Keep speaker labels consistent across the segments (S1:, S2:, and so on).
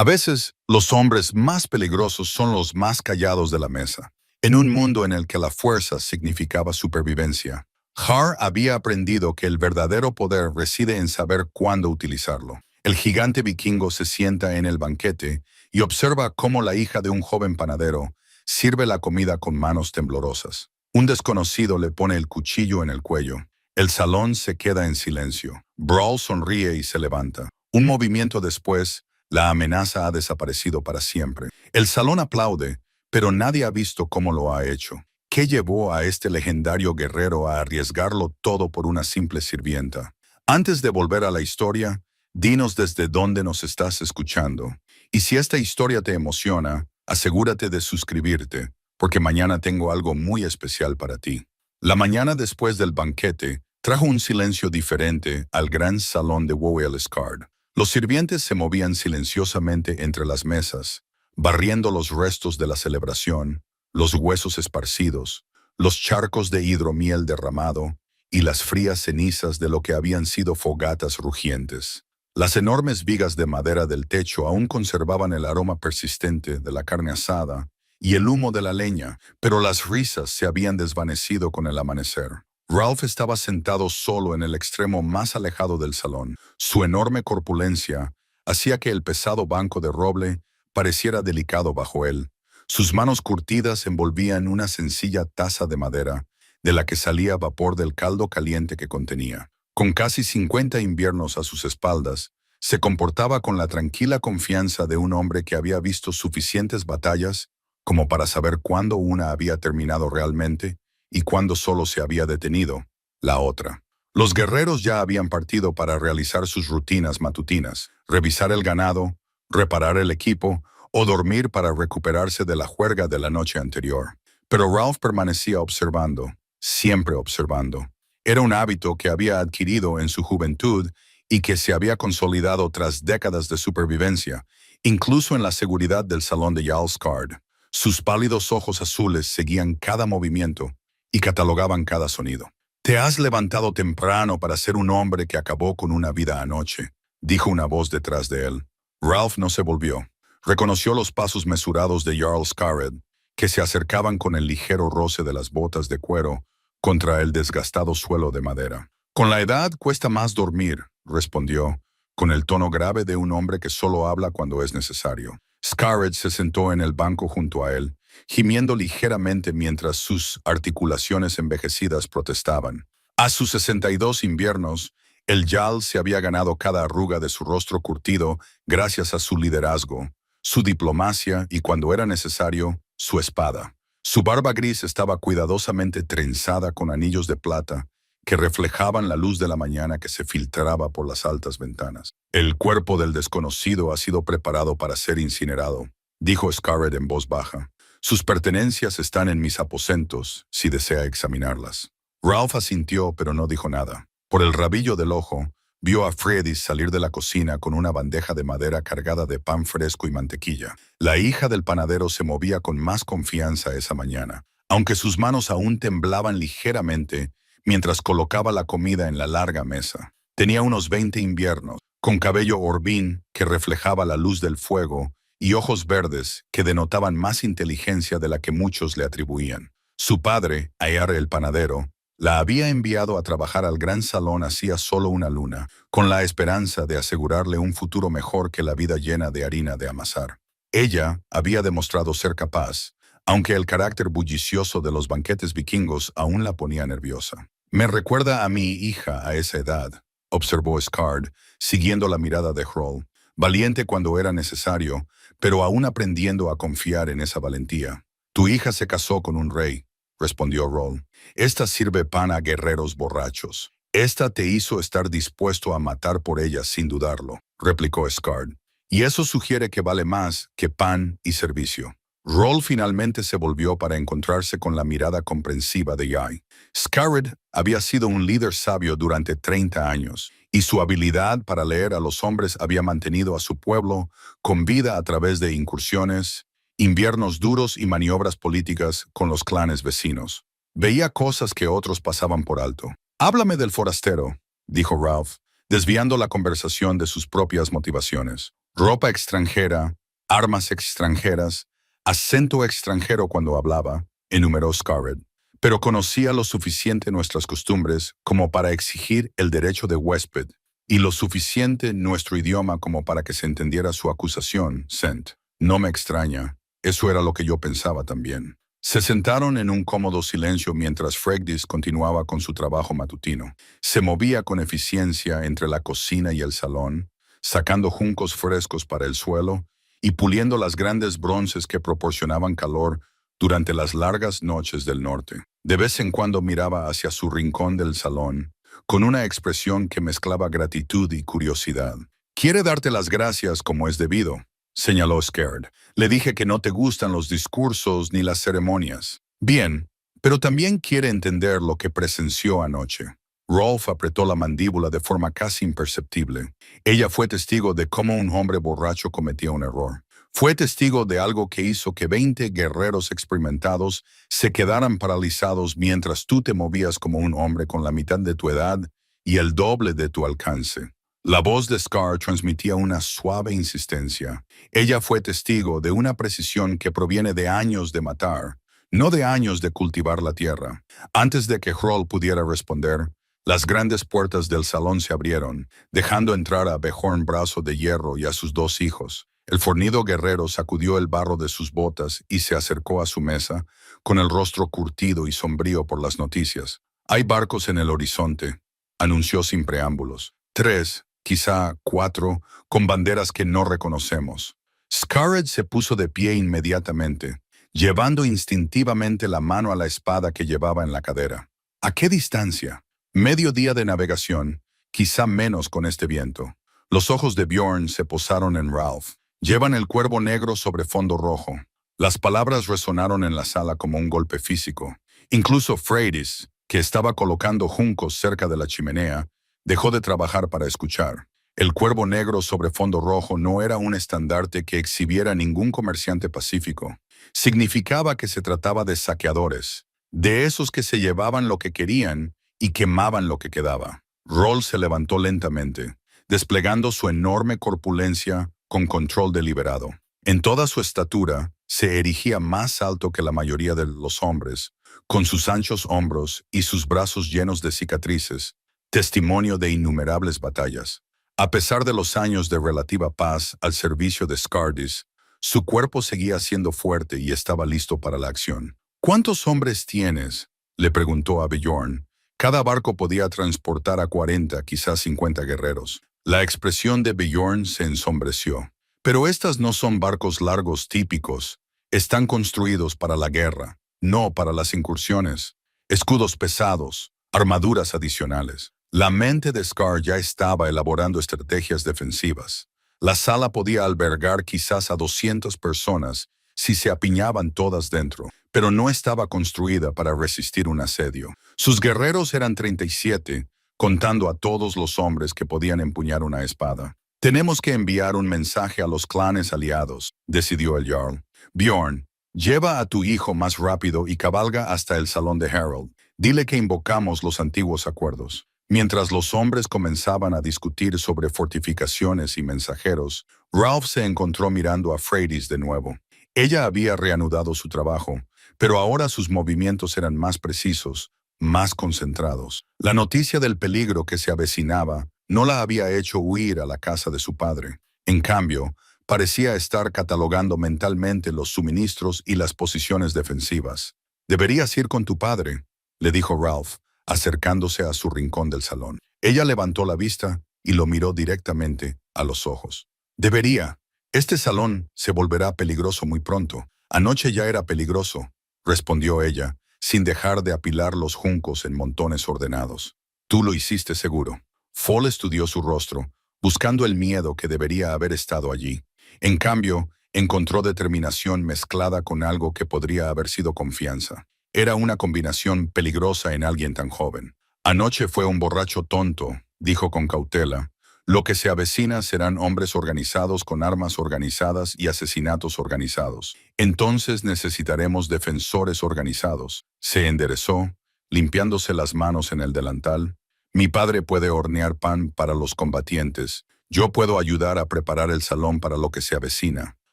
S1: A veces, los hombres más peligrosos son los más callados de la mesa. En un mundo en el que la fuerza significaba supervivencia, Har había aprendido que el verdadero poder reside en saber cuándo utilizarlo. El gigante vikingo se sienta en el banquete y observa cómo la hija de un joven panadero sirve la comida con manos temblorosas. Un desconocido le pone el cuchillo en el cuello. El salón se queda en silencio. Brawl sonríe y se levanta. Un movimiento después, la amenaza ha desaparecido para siempre. El salón aplaude, pero nadie ha visto cómo lo ha hecho. ¿Qué llevó a este legendario guerrero a arriesgarlo todo por una simple sirvienta? Antes de volver a la historia, dinos desde dónde nos estás escuchando. Y si esta historia te emociona, asegúrate de suscribirte, porque mañana tengo algo muy especial para ti. La mañana después del banquete trajo un silencio diferente al gran salón de Woel-Skard. Los sirvientes se movían silenciosamente entre las mesas, barriendo los restos de la celebración, los huesos esparcidos, los charcos de hidromiel derramado y las frías cenizas de lo que habían sido fogatas rugientes. Las enormes vigas de madera del techo aún conservaban el aroma persistente de la carne asada y el humo de la leña, pero las risas se habían desvanecido con el amanecer. Ralph estaba sentado solo en el extremo más alejado del salón. Su enorme corpulencia hacía que el pesado banco de roble pareciera delicado bajo él. Sus manos curtidas envolvían una sencilla taza de madera, de la que salía vapor del caldo caliente que contenía. Con casi 50 inviernos a sus espaldas, se comportaba con la tranquila confianza de un hombre que había visto suficientes batallas como para saber cuándo una había terminado realmente y cuándo solo se había detenido la otra. Los guerreros ya habían partido para realizar sus rutinas matutinas, revisar el ganado, reparar el equipo o dormir para recuperarse de la juerga de la noche anterior. Pero Ralph permanecía observando, siempre observando. Era un hábito que había adquirido en su juventud y que se había consolidado tras décadas de supervivencia, incluso en la seguridad del salón de Jarl-Skard. Sus pálidos ojos azules seguían cada movimiento y catalogaban cada sonido. «Te has levantado temprano para ser un hombre que acabó con una vida anoche», dijo una voz detrás de él. Ralph no se volvió. Reconoció los pasos mesurados de Jarl Scarred, que se acercaban con el ligero roce de las botas de cuero contra el desgastado suelo de madera. «Con la edad cuesta más dormir», respondió, con el tono grave de un hombre que solo habla cuando es necesario. Scarred se sentó en el banco junto a él, gimiendo ligeramente mientras sus articulaciones envejecidas protestaban. A sus 62 inviernos, el Jarl se había ganado cada arruga de su rostro curtido gracias a su liderazgo, su diplomacia y, cuando era necesario, su espada. Su barba gris estaba cuidadosamente trenzada con anillos de plata que reflejaban la luz de la mañana que se filtraba por las altas ventanas. «El cuerpo del desconocido ha sido preparado para ser incinerado», dijo Scarred en voz baja. «Sus pertenencias están en mis aposentos, si desea examinarlas». Ralph asintió, pero no dijo nada. Por el rabillo del ojo, vio a Freddy salir de la cocina con una bandeja de madera cargada de pan fresco y mantequilla. La hija del panadero se movía con más confianza esa mañana, aunque sus manos aún temblaban ligeramente mientras colocaba la comida en la larga mesa. Tenía unos 20 inviernos, con cabello orbín que reflejaba la luz del fuego y ojos verdes que denotaban más inteligencia de la que muchos le atribuían. Su padre, Ayar el panadero, la había enviado a trabajar al gran salón hacía solo una luna, con la esperanza de asegurarle un futuro mejor que la vida llena de harina de amasar. Ella había demostrado ser capaz, aunque el carácter bullicioso de los banquetes vikingos aún la ponía nerviosa. «Me recuerda a mi hija a esa edad», observó Skard, siguiendo la mirada de Hroll. «Valiente cuando era necesario, pero aún aprendiendo a confiar en esa valentía». «Tu hija se casó con un rey», respondió Hroll. «Esta sirve pan a guerreros borrachos. Esta te hizo estar dispuesto a matar por ella sin dudarlo», replicó Skard. «Y eso sugiere que vale más que pan y servicio». Hroll finalmente se volvió para encontrarse con la mirada comprensiva de Yai. Scarred había sido un líder sabio durante 30 años, y su habilidad para leer a los hombres había mantenido a su pueblo con vida a través de incursiones, inviernos duros y maniobras políticas con los clanes vecinos. Veía cosas que otros pasaban por alto. «Háblame del forastero», dijo Ralph, desviando la conversación de sus propias motivaciones. Ropa extranjera, armas extranjeras, acento extranjero cuando hablaba, enumeró Scarrett. Pero conocía lo suficiente nuestras costumbres como para exigir el derecho de huésped, y lo suficiente nuestro idioma como para que se entendiera su acusación, Cent. No me extraña, eso era lo que yo pensaba también. Se sentaron en un cómodo silencio mientras Fregdis continuaba con su trabajo matutino. Se movía con eficiencia entre la cocina y el salón, sacando juncos frescos para el suelo y puliendo las grandes bronces que proporcionaban calor durante las largas noches del norte. De vez en cuando miraba hacia su rincón del salón, con una expresión que mezclaba gratitud y curiosidad. «Quiere darte las gracias como es debido», señaló Scared. «Le dije que no te gustan los discursos ni las ceremonias. Bien, pero también quiere entender lo que presenció anoche». Rolf apretó la mandíbula de forma casi imperceptible. Ella fue testigo de cómo un hombre borracho cometía un error. Fue testigo de algo que hizo que 20 guerreros experimentados se quedaran paralizados mientras tú te movías como un hombre con la mitad de tu edad y el doble de tu alcance. La voz de Scar transmitía una suave insistencia. Ella fue testigo de una precisión que proviene de años de matar, no de años de cultivar la tierra. Antes de que Hroll pudiera responder, las grandes puertas del salón se abrieron, dejando entrar a Behorn Brazo de Hierro y a sus 2 hijos. El fornido guerrero sacudió el barro de sus botas y se acercó a su mesa, con el rostro curtido y sombrío por las noticias. «Hay barcos en el horizonte», anunció sin preámbulos. 3, quizá 4, con banderas que no reconocemos. Scarrett se puso de pie inmediatamente, llevando instintivamente la mano a la espada que llevaba en la cadera. ¿A qué distancia? Medio día de navegación, quizá menos con este viento. Los ojos de Bjorn se posaron en Ralph. «Llevan el cuervo negro sobre fondo rojo». Las palabras resonaron en la sala como un golpe físico. Incluso Freydis, que estaba colocando juncos cerca de la chimenea, dejó de trabajar para escuchar. El cuervo negro sobre fondo rojo no era un estandarte que exhibiera ningún comerciante pacífico. Significaba que se trataba de saqueadores, de esos que se llevaban lo que querían y quemaban lo que quedaba. Roll se levantó lentamente, desplegando su enorme corpulencia con control deliberado. En toda su estatura, se erigía más alto que la mayoría de los hombres, con sus anchos hombros y sus brazos llenos de cicatrices, testimonio de innumerables batallas. A pesar de los años de relativa paz al servicio de Scardis, su cuerpo seguía siendo fuerte y estaba listo para la acción. «¿Cuántos hombres tienes?», le preguntó a Bjorn. Cada barco podía transportar a 40, quizás 50 guerreros. La expresión de Bjorn se ensombreció. «Pero estas no son barcos largos típicos. Están construidos para la guerra, no para las incursiones. Escudos pesados, armaduras adicionales». La mente de Scar ya estaba elaborando estrategias defensivas. La sala podía albergar quizás a 200 personas si se apiñaban todas dentro, pero no estaba construida para resistir un asedio. Sus guerreros eran 37, contando a todos los hombres que podían empuñar una espada. «Tenemos que enviar un mensaje a los clanes aliados», decidió el Jarl. «Bjorn, lleva a tu hijo más rápido y cabalga hasta el salón de Harold. Dile que invocamos los antiguos acuerdos». Mientras los hombres comenzaban a discutir sobre fortificaciones y mensajeros, Ralph se encontró mirando a Freydis de nuevo. Ella había reanudado su trabajo, pero ahora sus movimientos eran más precisos, más concentrados. La noticia del peligro que se avecinaba no la había hecho huir a la casa de su padre. En cambio, parecía estar catalogando mentalmente los suministros y las posiciones defensivas. «Deberías ir con tu padre», le dijo Ralph, acercándose a su rincón del salón. Ella levantó la vista y lo miró directamente a los ojos. «Debería. Este salón se volverá peligroso muy pronto. Anoche ya era peligroso», respondió ella, sin dejar de apilar los juncos en montones ordenados. «Tú lo hiciste seguro». Fall estudió su rostro, buscando el miedo que debería haber estado allí. En cambio, encontró determinación mezclada con algo que podría haber sido confianza. Era una combinación peligrosa en alguien tan joven. «Anoche fue un borracho tonto», dijo con cautela. «Lo que se avecina serán hombres organizados con armas organizadas y asesinatos organizados. Entonces necesitaremos defensores organizados». Se enderezó, limpiándose las manos en el delantal. «Mi padre puede hornear pan para los combatientes. Yo puedo ayudar a preparar el salón para lo que se avecina.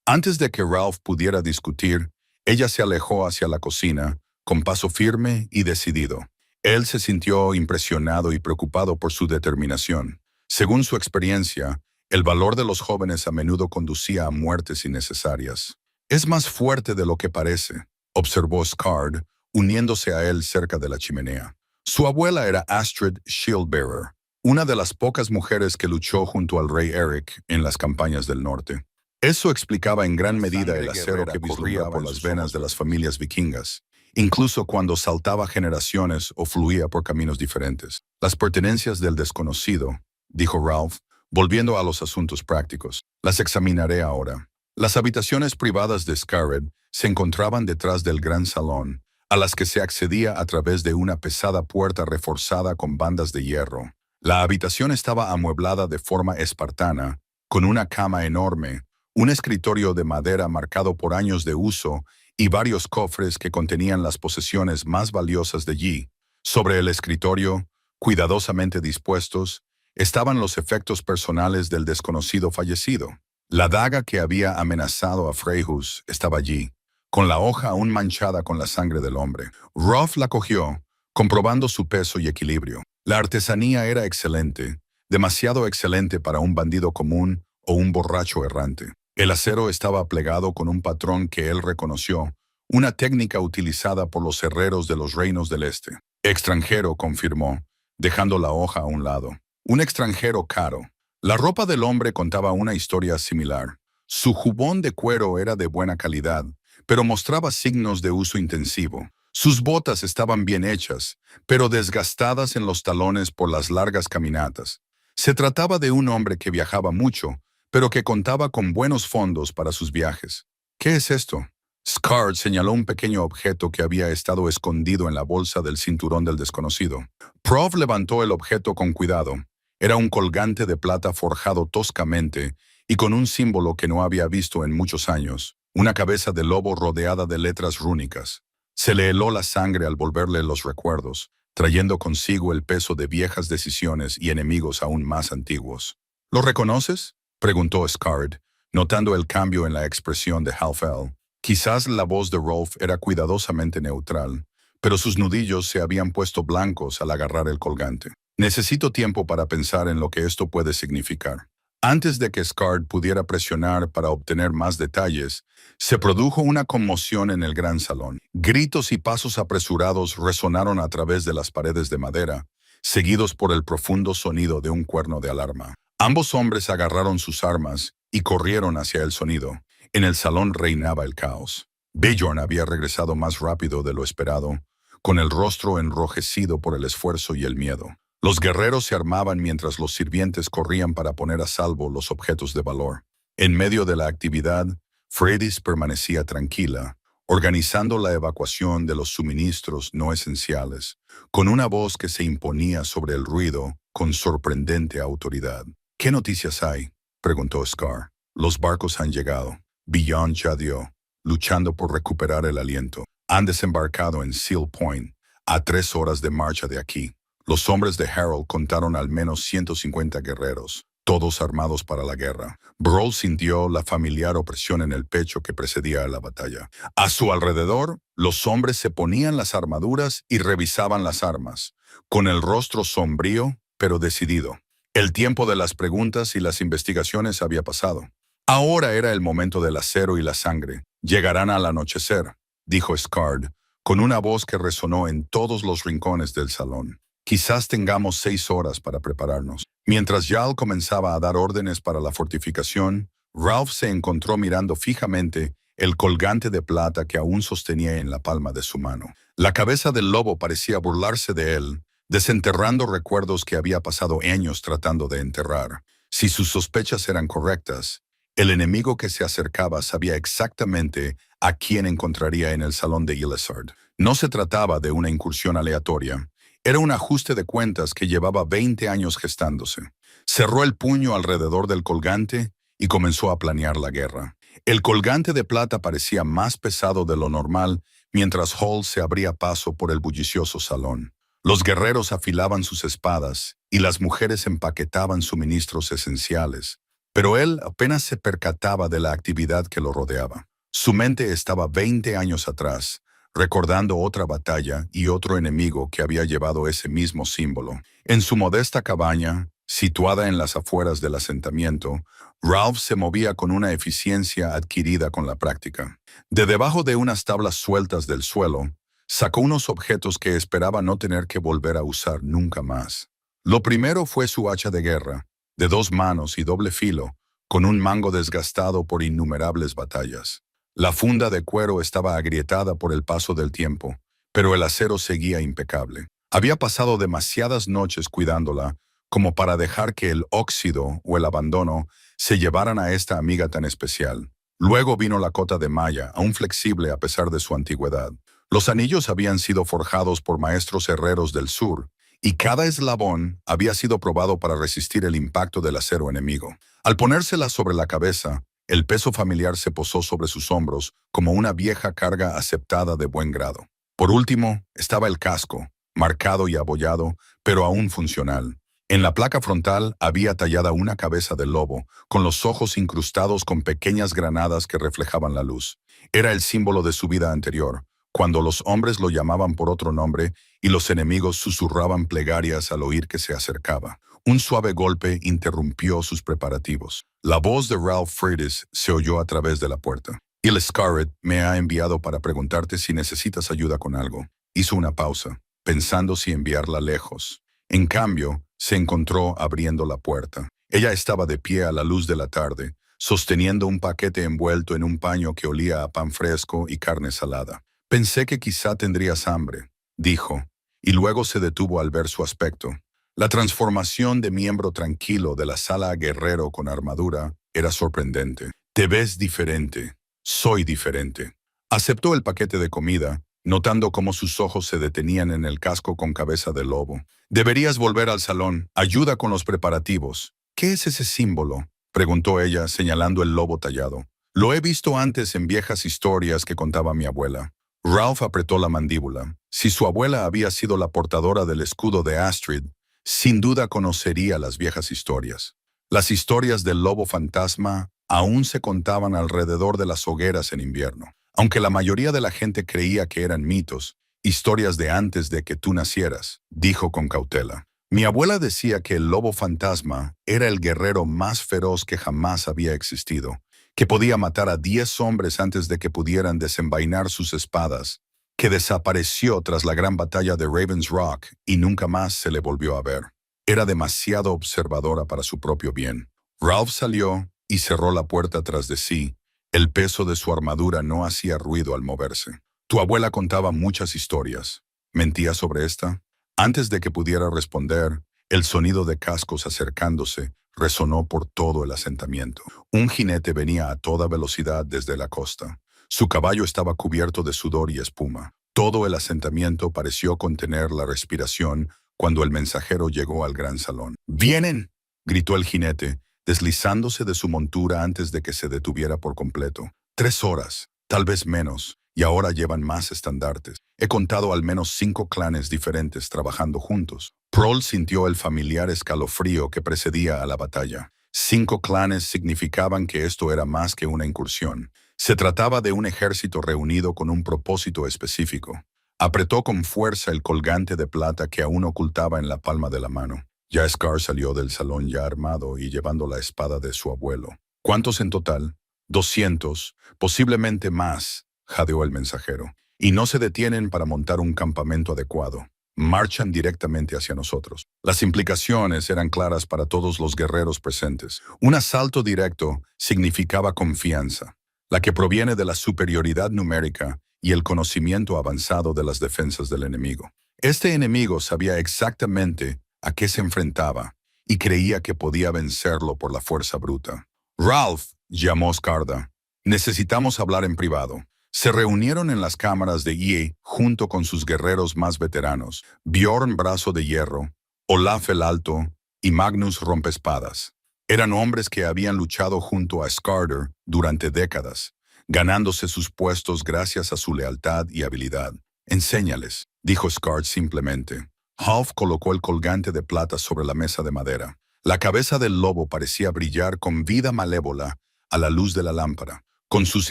S1: Antes de que Ralph pudiera discutir, ella se alejó hacia la cocina, con paso firme y decidido. Él se sintió impresionado y preocupado por su determinación. Según su experiencia, el valor de los jóvenes a menudo conducía a muertes innecesarias. Es más fuerte de lo que parece, observó Scard, uniéndose a él cerca de la chimenea. Su abuela era Astrid Shieldbearer, una de las pocas mujeres que luchó junto al rey Eric en las campañas del norte. Eso explicaba en gran medida el acero que corría por las venas de las familias vikingas, incluso cuando saltaba generaciones o fluía por caminos diferentes. Las pertenencias del desconocido, dijo Ralph, volviendo a los asuntos prácticos. Las examinaré ahora. Las habitaciones privadas de Scarred se encontraban detrás del gran salón, a las que se accedía a través de una pesada puerta reforzada con bandas de hierro. La habitación estaba amueblada de forma espartana, con una cama enorme, un escritorio de madera marcado por años de uso y varios cofres que contenían las posesiones más valiosas de allí. Sobre el escritorio, cuidadosamente dispuestos, estaban los efectos personales del desconocido fallecido. La daga que había amenazado a Freyhus estaba allí, con la hoja aún manchada con la sangre del hombre. Rolf la cogió, comprobando su peso y equilibrio. La artesanía era excelente, demasiado excelente para un bandido común o un borracho errante. El acero estaba plegado con un patrón que él reconoció, una técnica utilizada por los herreros de los reinos del este. Extranjero, confirmó, dejando la hoja a un lado. Un extranjero caro. La ropa del hombre contaba una historia similar. Su jubón de cuero era de buena calidad, pero mostraba signos de uso intensivo. Sus botas estaban bien hechas, pero desgastadas en los talones por las largas caminatas. Se trataba de un hombre que viajaba mucho, pero que contaba con buenos fondos para sus viajes. ¿Qué es esto? Scard señaló un pequeño objeto que había estado escondido en la bolsa del cinturón del desconocido. Prov levantó el objeto con cuidado. Era un colgante de plata forjado toscamente y con un símbolo que no había visto en muchos años, una cabeza de lobo rodeada de letras rúnicas. Se le heló la sangre al volverle los recuerdos, trayendo consigo el peso de viejas decisiones y enemigos aún más antiguos. ¿Lo reconoces?, preguntó Scard, notando el cambio en la expresión de Halfel. Quizás la voz de Rolf era cuidadosamente neutral, pero sus nudillos se habían puesto blancos al agarrar el colgante. Necesito tiempo para pensar en lo que esto puede significar. Antes de que Scard pudiera presionar para obtener más detalles, se produjo una conmoción en el gran salón. Gritos y pasos apresurados resonaron a través de las paredes de madera, seguidos por el profundo sonido de un cuerno de alarma. Ambos hombres agarraron sus armas y corrieron hacia el sonido. En el salón reinaba el caos. Bjorn había regresado más rápido de lo esperado, con el rostro enrojecido por el esfuerzo y el miedo. Los guerreros se armaban mientras los sirvientes corrían para poner a salvo los objetos de valor. En medio de la actividad, Freydis permanecía tranquila, organizando la evacuación de los suministros no esenciales, con una voz que se imponía sobre el ruido con sorprendente autoridad. ¿Qué noticias hay?, preguntó Scar. Los barcos han llegado. Beyond ya dio, luchando por recuperar el aliento. Han desembarcado en Seal Point, a 3 horas de marcha de aquí. Los hombres de Harold contaron al menos 150 guerreros, todos armados para la guerra. Brawl sintió la familiar opresión en el pecho que precedía a la batalla. A su alrededor, los hombres se ponían las armaduras y revisaban las armas, con el rostro sombrío, pero decidido. El tiempo de las preguntas y las investigaciones había pasado. Ahora era el momento del acero y la sangre. Llegarán al anochecer, dijo Scard, con una voz que resonó en todos los rincones del salón. Quizás tengamos 6 horas para prepararnos. Mientras Jarl comenzaba a dar órdenes para la fortificación, Ralph se encontró mirando fijamente el colgante de plata que aún sostenía en la palma de su mano. La cabeza del lobo parecía burlarse de él, desenterrando recuerdos que había pasado años tratando de enterrar. Si sus sospechas eran correctas, el enemigo que se acercaba sabía exactamente a quién encontraría en el salón de Illesard. No se trataba de una incursión aleatoria. Era un ajuste de cuentas que llevaba 20 años gestándose. Cerró el puño alrededor del colgante y comenzó a planear la guerra. El colgante de plata parecía más pesado de lo normal mientras Hall se abría paso por el bullicioso salón. Los guerreros afilaban sus espadas y las mujeres empaquetaban suministros esenciales, pero él apenas se percataba de la actividad que lo rodeaba. Su mente estaba 20 años atrás, recordando otra batalla y otro enemigo que había llevado ese mismo símbolo. En su modesta cabaña, situada en las afueras del asentamiento, Ralph se movía con una eficiencia adquirida con la práctica. De debajo de unas tablas sueltas del suelo, sacó unos objetos que esperaba no tener que volver a usar nunca más. Lo primero fue su hacha de guerra, de 2 manos y doble filo, con un mango desgastado por innumerables batallas. La funda de cuero estaba agrietada por el paso del tiempo, pero el acero seguía impecable. Había pasado demasiadas noches cuidándola como para dejar que el óxido o el abandono se llevaran a esta amiga tan especial. Luego vino la cota de malla, aún flexible a pesar de su antigüedad. Los anillos habían sido forjados por maestros herreros del sur, y cada eslabón había sido probado para resistir el impacto del acero enemigo. Al ponérsela sobre la cabeza, el peso familiar se posó sobre sus hombros como una vieja carga aceptada de buen grado. Por último, estaba el casco, marcado y abollado, pero aún funcional. En la placa frontal había tallada una cabeza de lobo, con los ojos incrustados con pequeñas granadas que reflejaban la luz. Era el símbolo de su vida anterior, cuando los hombres lo llamaban por otro nombre y los enemigos susurraban plegarias al oír que se acercaba. Un suave golpe interrumpió sus preparativos. La voz de Ralph Freitas se oyó a través de la puerta. «Il Scarlet me ha enviado para preguntarte si necesitas ayuda con algo». Hizo una pausa, pensando si enviarla lejos. En cambio, se encontró abriendo la puerta. Ella estaba de pie a la luz de la tarde, sosteniendo un paquete envuelto en un paño que olía a pan fresco y carne salada. «Pensé que quizá tendrías hambre», dijo, y luego se detuvo al ver su aspecto. La transformación de miembro tranquilo de la sala a guerrero con armadura era sorprendente. «Te ves diferente. Soy diferente». Aceptó el paquete de comida, notando cómo sus ojos se detenían en el casco con cabeza de lobo. «Deberías volver al salón. Ayuda con los preparativos». «¿Qué es ese símbolo?», preguntó ella, señalando el lobo tallado. «Lo he visto antes en viejas historias que contaba mi abuela». Ralph apretó la mandíbula. Si su abuela había sido la portadora del escudo de Astrid, sin duda conocería las viejas historias. Las historias del lobo fantasma aún se contaban alrededor de las hogueras en invierno. Aunque la mayoría de la gente creía que eran mitos, historias de antes de que tú nacieras, dijo con cautela. Mi abuela decía que el lobo fantasma era el guerrero más feroz que jamás había existido, que podía matar a 10 hombres antes de que pudieran desenvainar sus espadas, que desapareció tras la gran batalla de Ravens Rock y nunca más se le volvió a ver. Era demasiado observadora para su propio bien. Ralph salió y cerró la puerta tras de sí. El peso de su armadura no hacía ruido al moverse. Tu abuela contaba muchas historias. ¿Mentía sobre esta? Antes de que pudiera responder, el sonido de cascos acercándose resonó por todo el asentamiento. Un jinete venía a toda velocidad desde la costa. Su caballo estaba cubierto de sudor y espuma. Todo el asentamiento pareció contener la respiración cuando el mensajero llegó al gran salón. «¡Vienen!», gritó el jinete, deslizándose de su montura antes de que se detuviera por completo. 3 horas, tal vez menos, y ahora llevan más estandartes. He contado al menos 5 clanes diferentes trabajando juntos. Prohl sintió el familiar escalofrío que precedía a la batalla. 5 clanes significaban que esto era más que una incursión. Se trataba de un ejército reunido con un propósito específico. Apretó con fuerza el colgante de plata que aún ocultaba en la palma de la mano. Ya Scar salió del salón ya armado y llevando la espada de su abuelo. «¿Cuántos en total?» 200, posiblemente más», jadeó el mensajero. «Y no se detienen para montar un campamento adecuado. Marchan directamente hacia nosotros». Las implicaciones eran claras para todos los guerreros presentes. Un asalto directo significaba confianza, la que proviene de la superioridad numérica y el conocimiento avanzado de las defensas del enemigo. Este enemigo sabía exactamente a qué se enfrentaba y creía que podía vencerlo por la fuerza bruta. «Ralph», llamó Skarda, «necesitamos hablar en privado». Se reunieron en las cámaras de EA junto con sus guerreros más veteranos, Bjorn Brazo de Hierro, Olaf el Alto y Magnus Rompespadas. Eran hombres que habían luchado junto a Skarder durante décadas, ganándose sus puestos gracias a su lealtad y habilidad. «Enséñales», dijo Skard simplemente. Half colocó el colgante de plata sobre la mesa de madera. La cabeza del lobo parecía brillar con vida malévola a la luz de la lámpara, con sus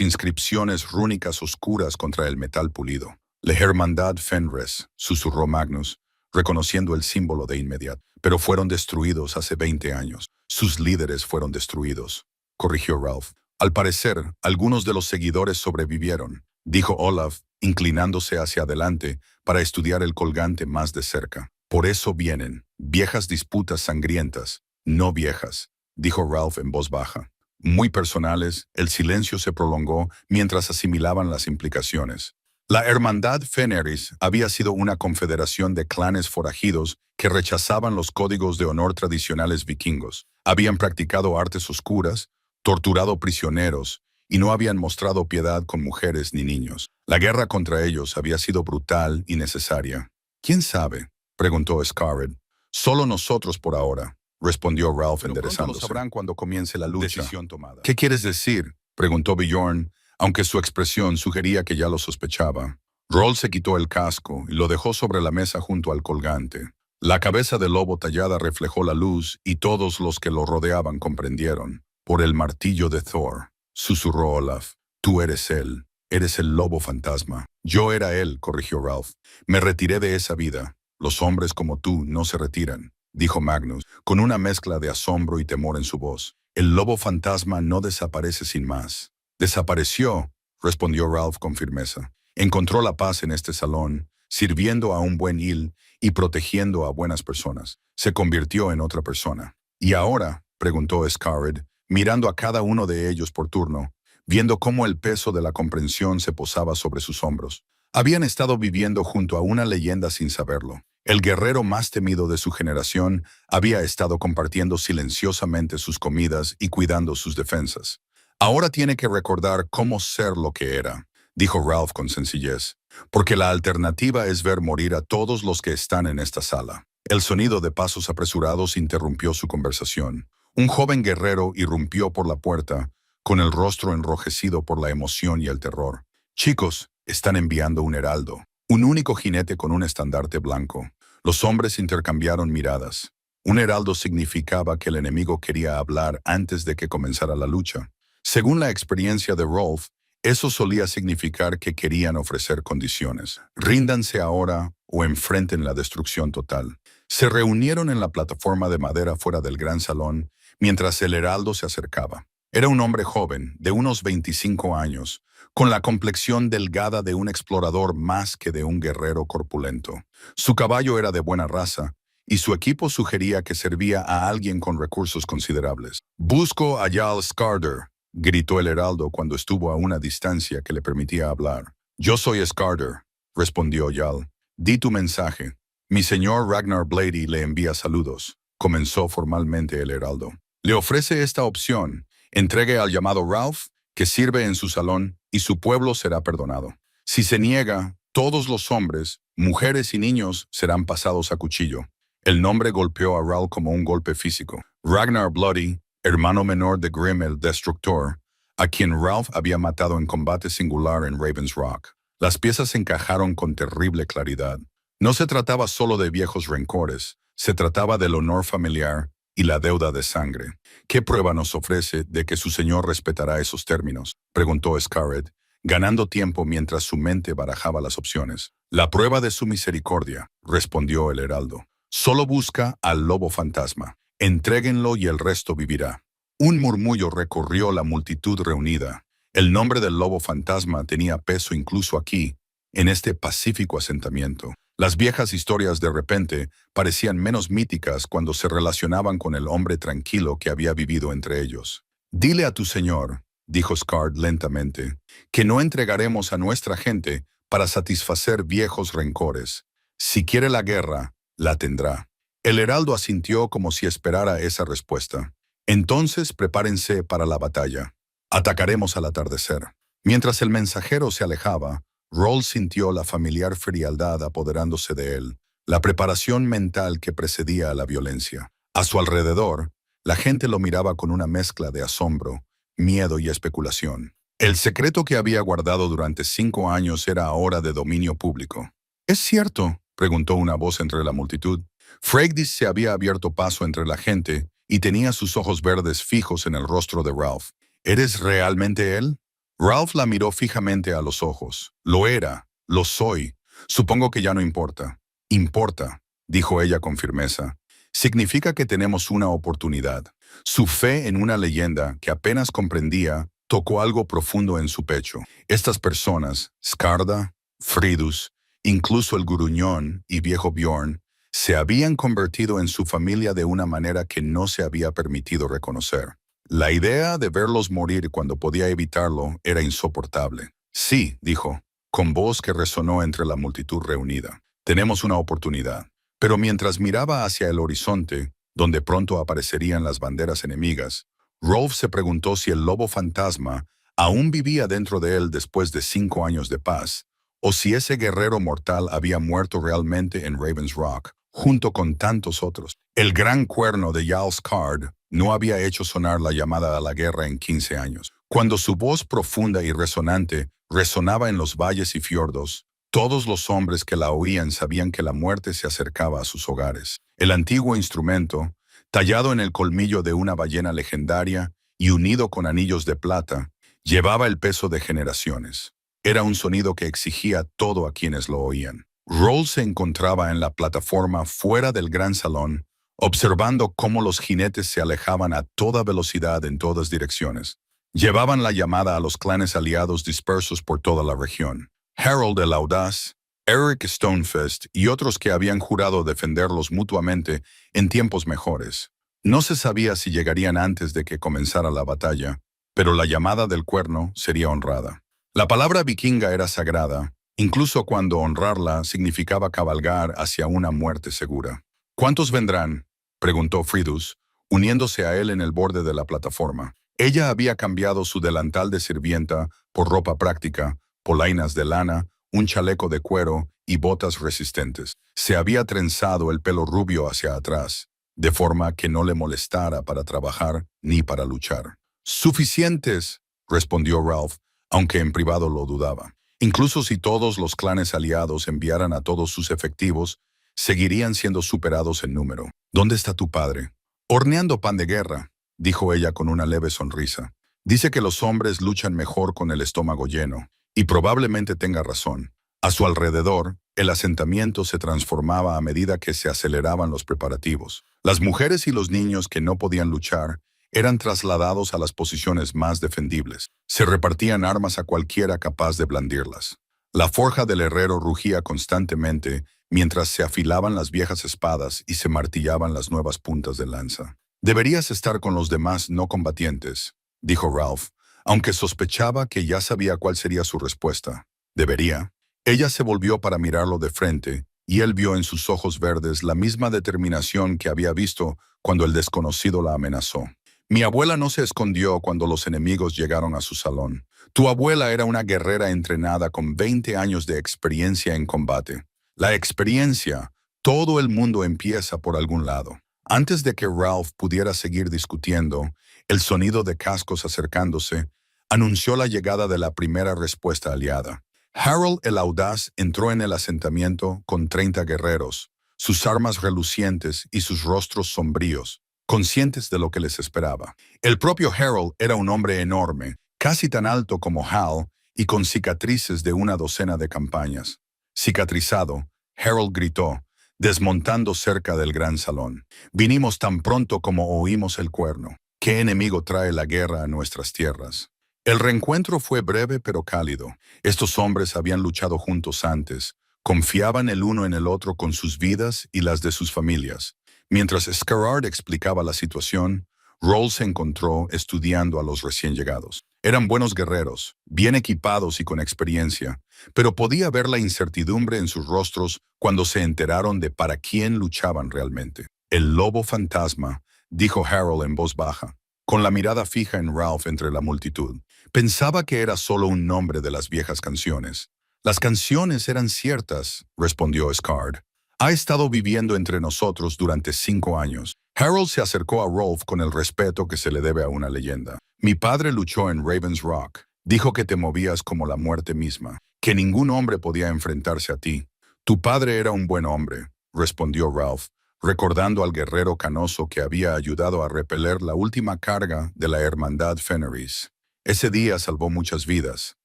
S1: inscripciones rúnicas oscuras contra el metal pulido. La Hermandad Fenris, susurró Magnus, reconociendo el símbolo de inmediato. Pero fueron destruidos hace 20 años. Sus líderes fueron destruidos, corrigió Ralph. Al parecer, algunos de los seguidores sobrevivieron, dijo Olaf, inclinándose hacia adelante para estudiar el colgante más de cerca. Por eso vienen, viejas disputas sangrientas, no viejas, dijo Ralph en voz baja. Muy personales, el silencio se prolongó mientras asimilaban las implicaciones. La Hermandad Fenris había sido una confederación de clanes forajidos que rechazaban los códigos de honor tradicionales vikingos. Habían practicado artes oscuras, torturado prisioneros y no habían mostrado piedad con mujeres ni niños. La guerra contra ellos había sido brutal y necesaria. ¿Quién sabe?, preguntó Scarred. Solo nosotros por ahora, respondió Ralph enderezándose. Lo sabrán cuando comience la lucha. Decisión tomada. ¿Qué quieres decir?, preguntó Bjorn, aunque su expresión sugería que ya lo sospechaba. Roll se quitó el casco y lo dejó sobre la mesa junto al colgante. La cabeza del lobo tallada reflejó la luz y todos los que lo rodeaban comprendieron. Por el martillo de Thor, susurró Olaf. Tú eres él, eres el lobo fantasma. Yo era él, corrigió Ralph. Me retiré de esa vida. Los hombres como tú no se retiran, dijo Magnus, con una mezcla de asombro y temor en su voz. El lobo fantasma no desaparece sin más. Desapareció, respondió Ralph con firmeza. Encontró la paz en este salón, sirviendo a un buen il y protegiendo a buenas personas. Se convirtió en otra persona. ¿Y ahora?, preguntó Scarred, mirando a cada uno de ellos por turno, viendo cómo el peso de la comprensión se posaba sobre sus hombros. Habían estado viviendo junto a una leyenda sin saberlo. El guerrero más temido de su generación había estado compartiendo silenciosamente sus comidas y cuidando sus defensas. Ahora tiene que recordar cómo ser lo que era, dijo Ralph con sencillez, porque la alternativa es ver morir a todos los que están en esta sala. El sonido de pasos apresurados interrumpió su conversación. Un joven guerrero irrumpió por la puerta, con el rostro enrojecido por la emoción y el terror. Chicos, están enviando un heraldo, un único jinete con un estandarte blanco. Los hombres intercambiaron miradas. Un heraldo significaba que el enemigo quería hablar antes de que comenzara la lucha. Según la experiencia de Rolf, eso solía significar que querían ofrecer condiciones. Ríndanse ahora o enfrenten la destrucción total. Se reunieron en la plataforma de madera fuera del gran salón mientras el heraldo se acercaba. Era un hombre joven, de unos 25 años, con la complexión delgada de un explorador más que de un guerrero corpulento. Su caballo era de buena raza, y su equipo sugería que servía a alguien con recursos considerables. «Busco a Jarl Skarder», gritó el heraldo cuando estuvo a una distancia que le permitía hablar. «Yo soy Skarder», respondió Jarl. «Di tu mensaje. Mi señor Ragnar Blady le envía saludos», comenzó formalmente el heraldo. «Le ofrece esta opción. Entregue al llamado Ralph, que sirve en su salón, y su pueblo será perdonado. Si se niega, todos los hombres, mujeres y niños serán pasados a cuchillo». El nombre golpeó a Ralph como un golpe físico. Ragnar Bloody, hermano menor de Grim el Destructor, a quien Ralph había matado en combate singular en Ravens Rock. Las piezas encajaron con terrible claridad. No se trataba solo de viejos rencores, se trataba del honor familiar y la deuda de sangre. ¿Qué prueba nos ofrece de que su señor respetará esos términos?, preguntó Scarred, ganando tiempo mientras su mente barajaba las opciones. La prueba de su misericordia, respondió el heraldo. Solo busca al lobo fantasma. Entréguenlo y el resto vivirá. Un murmullo recorrió la multitud reunida. El nombre del lobo fantasma tenía peso incluso aquí, en este pacífico asentamiento. Las viejas historias de repente parecían menos míticas cuando se relacionaban con el hombre tranquilo que había vivido entre ellos. «Dile a tu señor», dijo Skard lentamente, «que no entregaremos a nuestra gente para satisfacer viejos rencores. Si quiere la guerra, la tendrá». El heraldo asintió como si esperara esa respuesta. «Entonces prepárense para la batalla. Atacaremos al atardecer». Mientras el mensajero se alejaba, Roll sintió la familiar frialdad apoderándose de él, la preparación mental que precedía a la violencia. A su alrededor, la gente lo miraba con una mezcla de asombro, miedo y especulación. El secreto que había guardado durante 5 años era ahora de dominio público. «Es cierto», preguntó una voz entre la multitud. Freydis se había abierto paso entre la gente y tenía sus ojos verdes fijos en el rostro de Ralph. ¿Eres realmente él? Ralph la miró fijamente a los ojos. Lo era, lo soy. Supongo que ya no importa. Importa, dijo ella con firmeza. Significa que tenemos una oportunidad. Su fe en una leyenda que apenas comprendía tocó algo profundo en su pecho. Estas personas, Skarda, Fridus, incluso el gruñón y viejo Bjorn, se habían convertido en su familia de una manera que no se había permitido reconocer. La idea de verlos morir cuando podía evitarlo era insoportable. Sí, dijo, con voz que resonó entre la multitud reunida. Tenemos una oportunidad. Pero mientras miraba hacia el horizonte, donde pronto aparecerían las banderas enemigas, Rolf se preguntó si el lobo fantasma aún vivía dentro de él después de 5 años de paz, o si ese guerrero mortal había muerto realmente en Ravens Rock, junto con tantos otros. El gran cuerno de Jarl Skard no había hecho sonar la llamada a la guerra en 15 años. Cuando su voz profunda y resonante resonaba en los valles y fiordos, todos los hombres que la oían sabían que la muerte se acercaba a sus hogares. El antiguo instrumento, tallado en el colmillo de una ballena legendaria y unido con anillos de plata, llevaba el peso de generaciones. Era un sonido que exigía todo a quienes lo oían. Roll se encontraba en la plataforma fuera del gran salón, observando cómo los jinetes se alejaban a toda velocidad en todas direcciones. Llevaban la llamada a los clanes aliados dispersos por toda la región. Harold el Audaz, Eric Stonefist y otros que habían jurado defenderlos mutuamente en tiempos mejores. No se sabía si llegarían antes de que comenzara la batalla, pero la llamada del cuerno sería honrada. La palabra vikinga era sagrada, incluso cuando honrarla significaba cabalgar hacia una muerte segura. ¿Cuántos vendrán?, preguntó Fridus, uniéndose a él en el borde de la plataforma. Ella había cambiado su delantal de sirvienta por ropa práctica, polainas de lana, un chaleco de cuero y botas resistentes. Se había trenzado el pelo rubio hacia atrás, de forma que no le molestara para trabajar ni para luchar. «Suficientes», respondió Ralph, aunque en privado lo dudaba. Incluso si todos los clanes aliados enviaran a todos sus efectivos, seguirían siendo superados en número. «¿Dónde está tu padre?» «Horneando pan de guerra», dijo ella con una leve sonrisa. «Dice que los hombres luchan mejor con el estómago lleno. Y probablemente tenga razón. A su alrededor, el asentamiento se transformaba a medida que se aceleraban los preparativos. Las mujeres y los niños que no podían luchar eran trasladados a las posiciones más defendibles. Se repartían armas a cualquiera capaz de blandirlas. La forja del herrero rugía constantemente mientras se afilaban las viejas espadas y se martillaban las nuevas puntas de lanza. «Deberías estar con los demás no combatientes», dijo Ralph, aunque sospechaba que ya sabía cuál sería su respuesta. «¿Debería?» Ella se volvió para mirarlo de frente, y él vio en sus ojos verdes la misma determinación que había visto cuando el desconocido la amenazó. «Mi abuela no se escondió cuando los enemigos llegaron a su salón. Tu abuela era una guerrera entrenada con 20 años de experiencia en combate. La experiencia, todo el mundo empieza por algún lado». Antes de que Ralph pudiera seguir discutiendo, el sonido de cascos acercándose anunció la llegada de la primera respuesta aliada. Harold el Audaz entró en el asentamiento con 30 guerreros, sus armas relucientes y sus rostros sombríos, conscientes de lo que les esperaba. El propio Harold era un hombre enorme, casi tan alto como Hal, y con cicatrices de una docena de campañas. Cicatrizado, Harold gritó, desmontando cerca del gran salón. «Vinimos tan pronto como oímos el cuerno. ¿Qué enemigo trae la guerra a nuestras tierras?» El reencuentro fue breve pero cálido. Estos hombres habían luchado juntos antes, confiaban el uno en el otro con sus vidas y las de sus familias. Mientras Skarard explicaba la situación, Roll se encontró estudiando a los recién llegados. Eran buenos guerreros, bien equipados y con experiencia, pero podía ver la incertidumbre en sus rostros cuando se enteraron de para quién luchaban realmente. «El lobo fantasma», dijo Harold en voz baja, con la mirada fija en Ralph entre la multitud. Pensaba que era solo un nombre de las viejas canciones. «Las canciones eran ciertas», respondió Skard. «Ha estado viviendo entre nosotros durante 5 años». Harold se acercó a Rolf con el respeto que se le debe a una leyenda. «Mi padre luchó en Ravens Rock. Dijo que te movías como la muerte misma, que ningún hombre podía enfrentarse a ti. Tu padre era un buen hombre, respondió Ralph, recordando al guerrero canoso que había ayudado a repeler la última carga de la hermandad Fenris. Ese día salvó muchas vidas,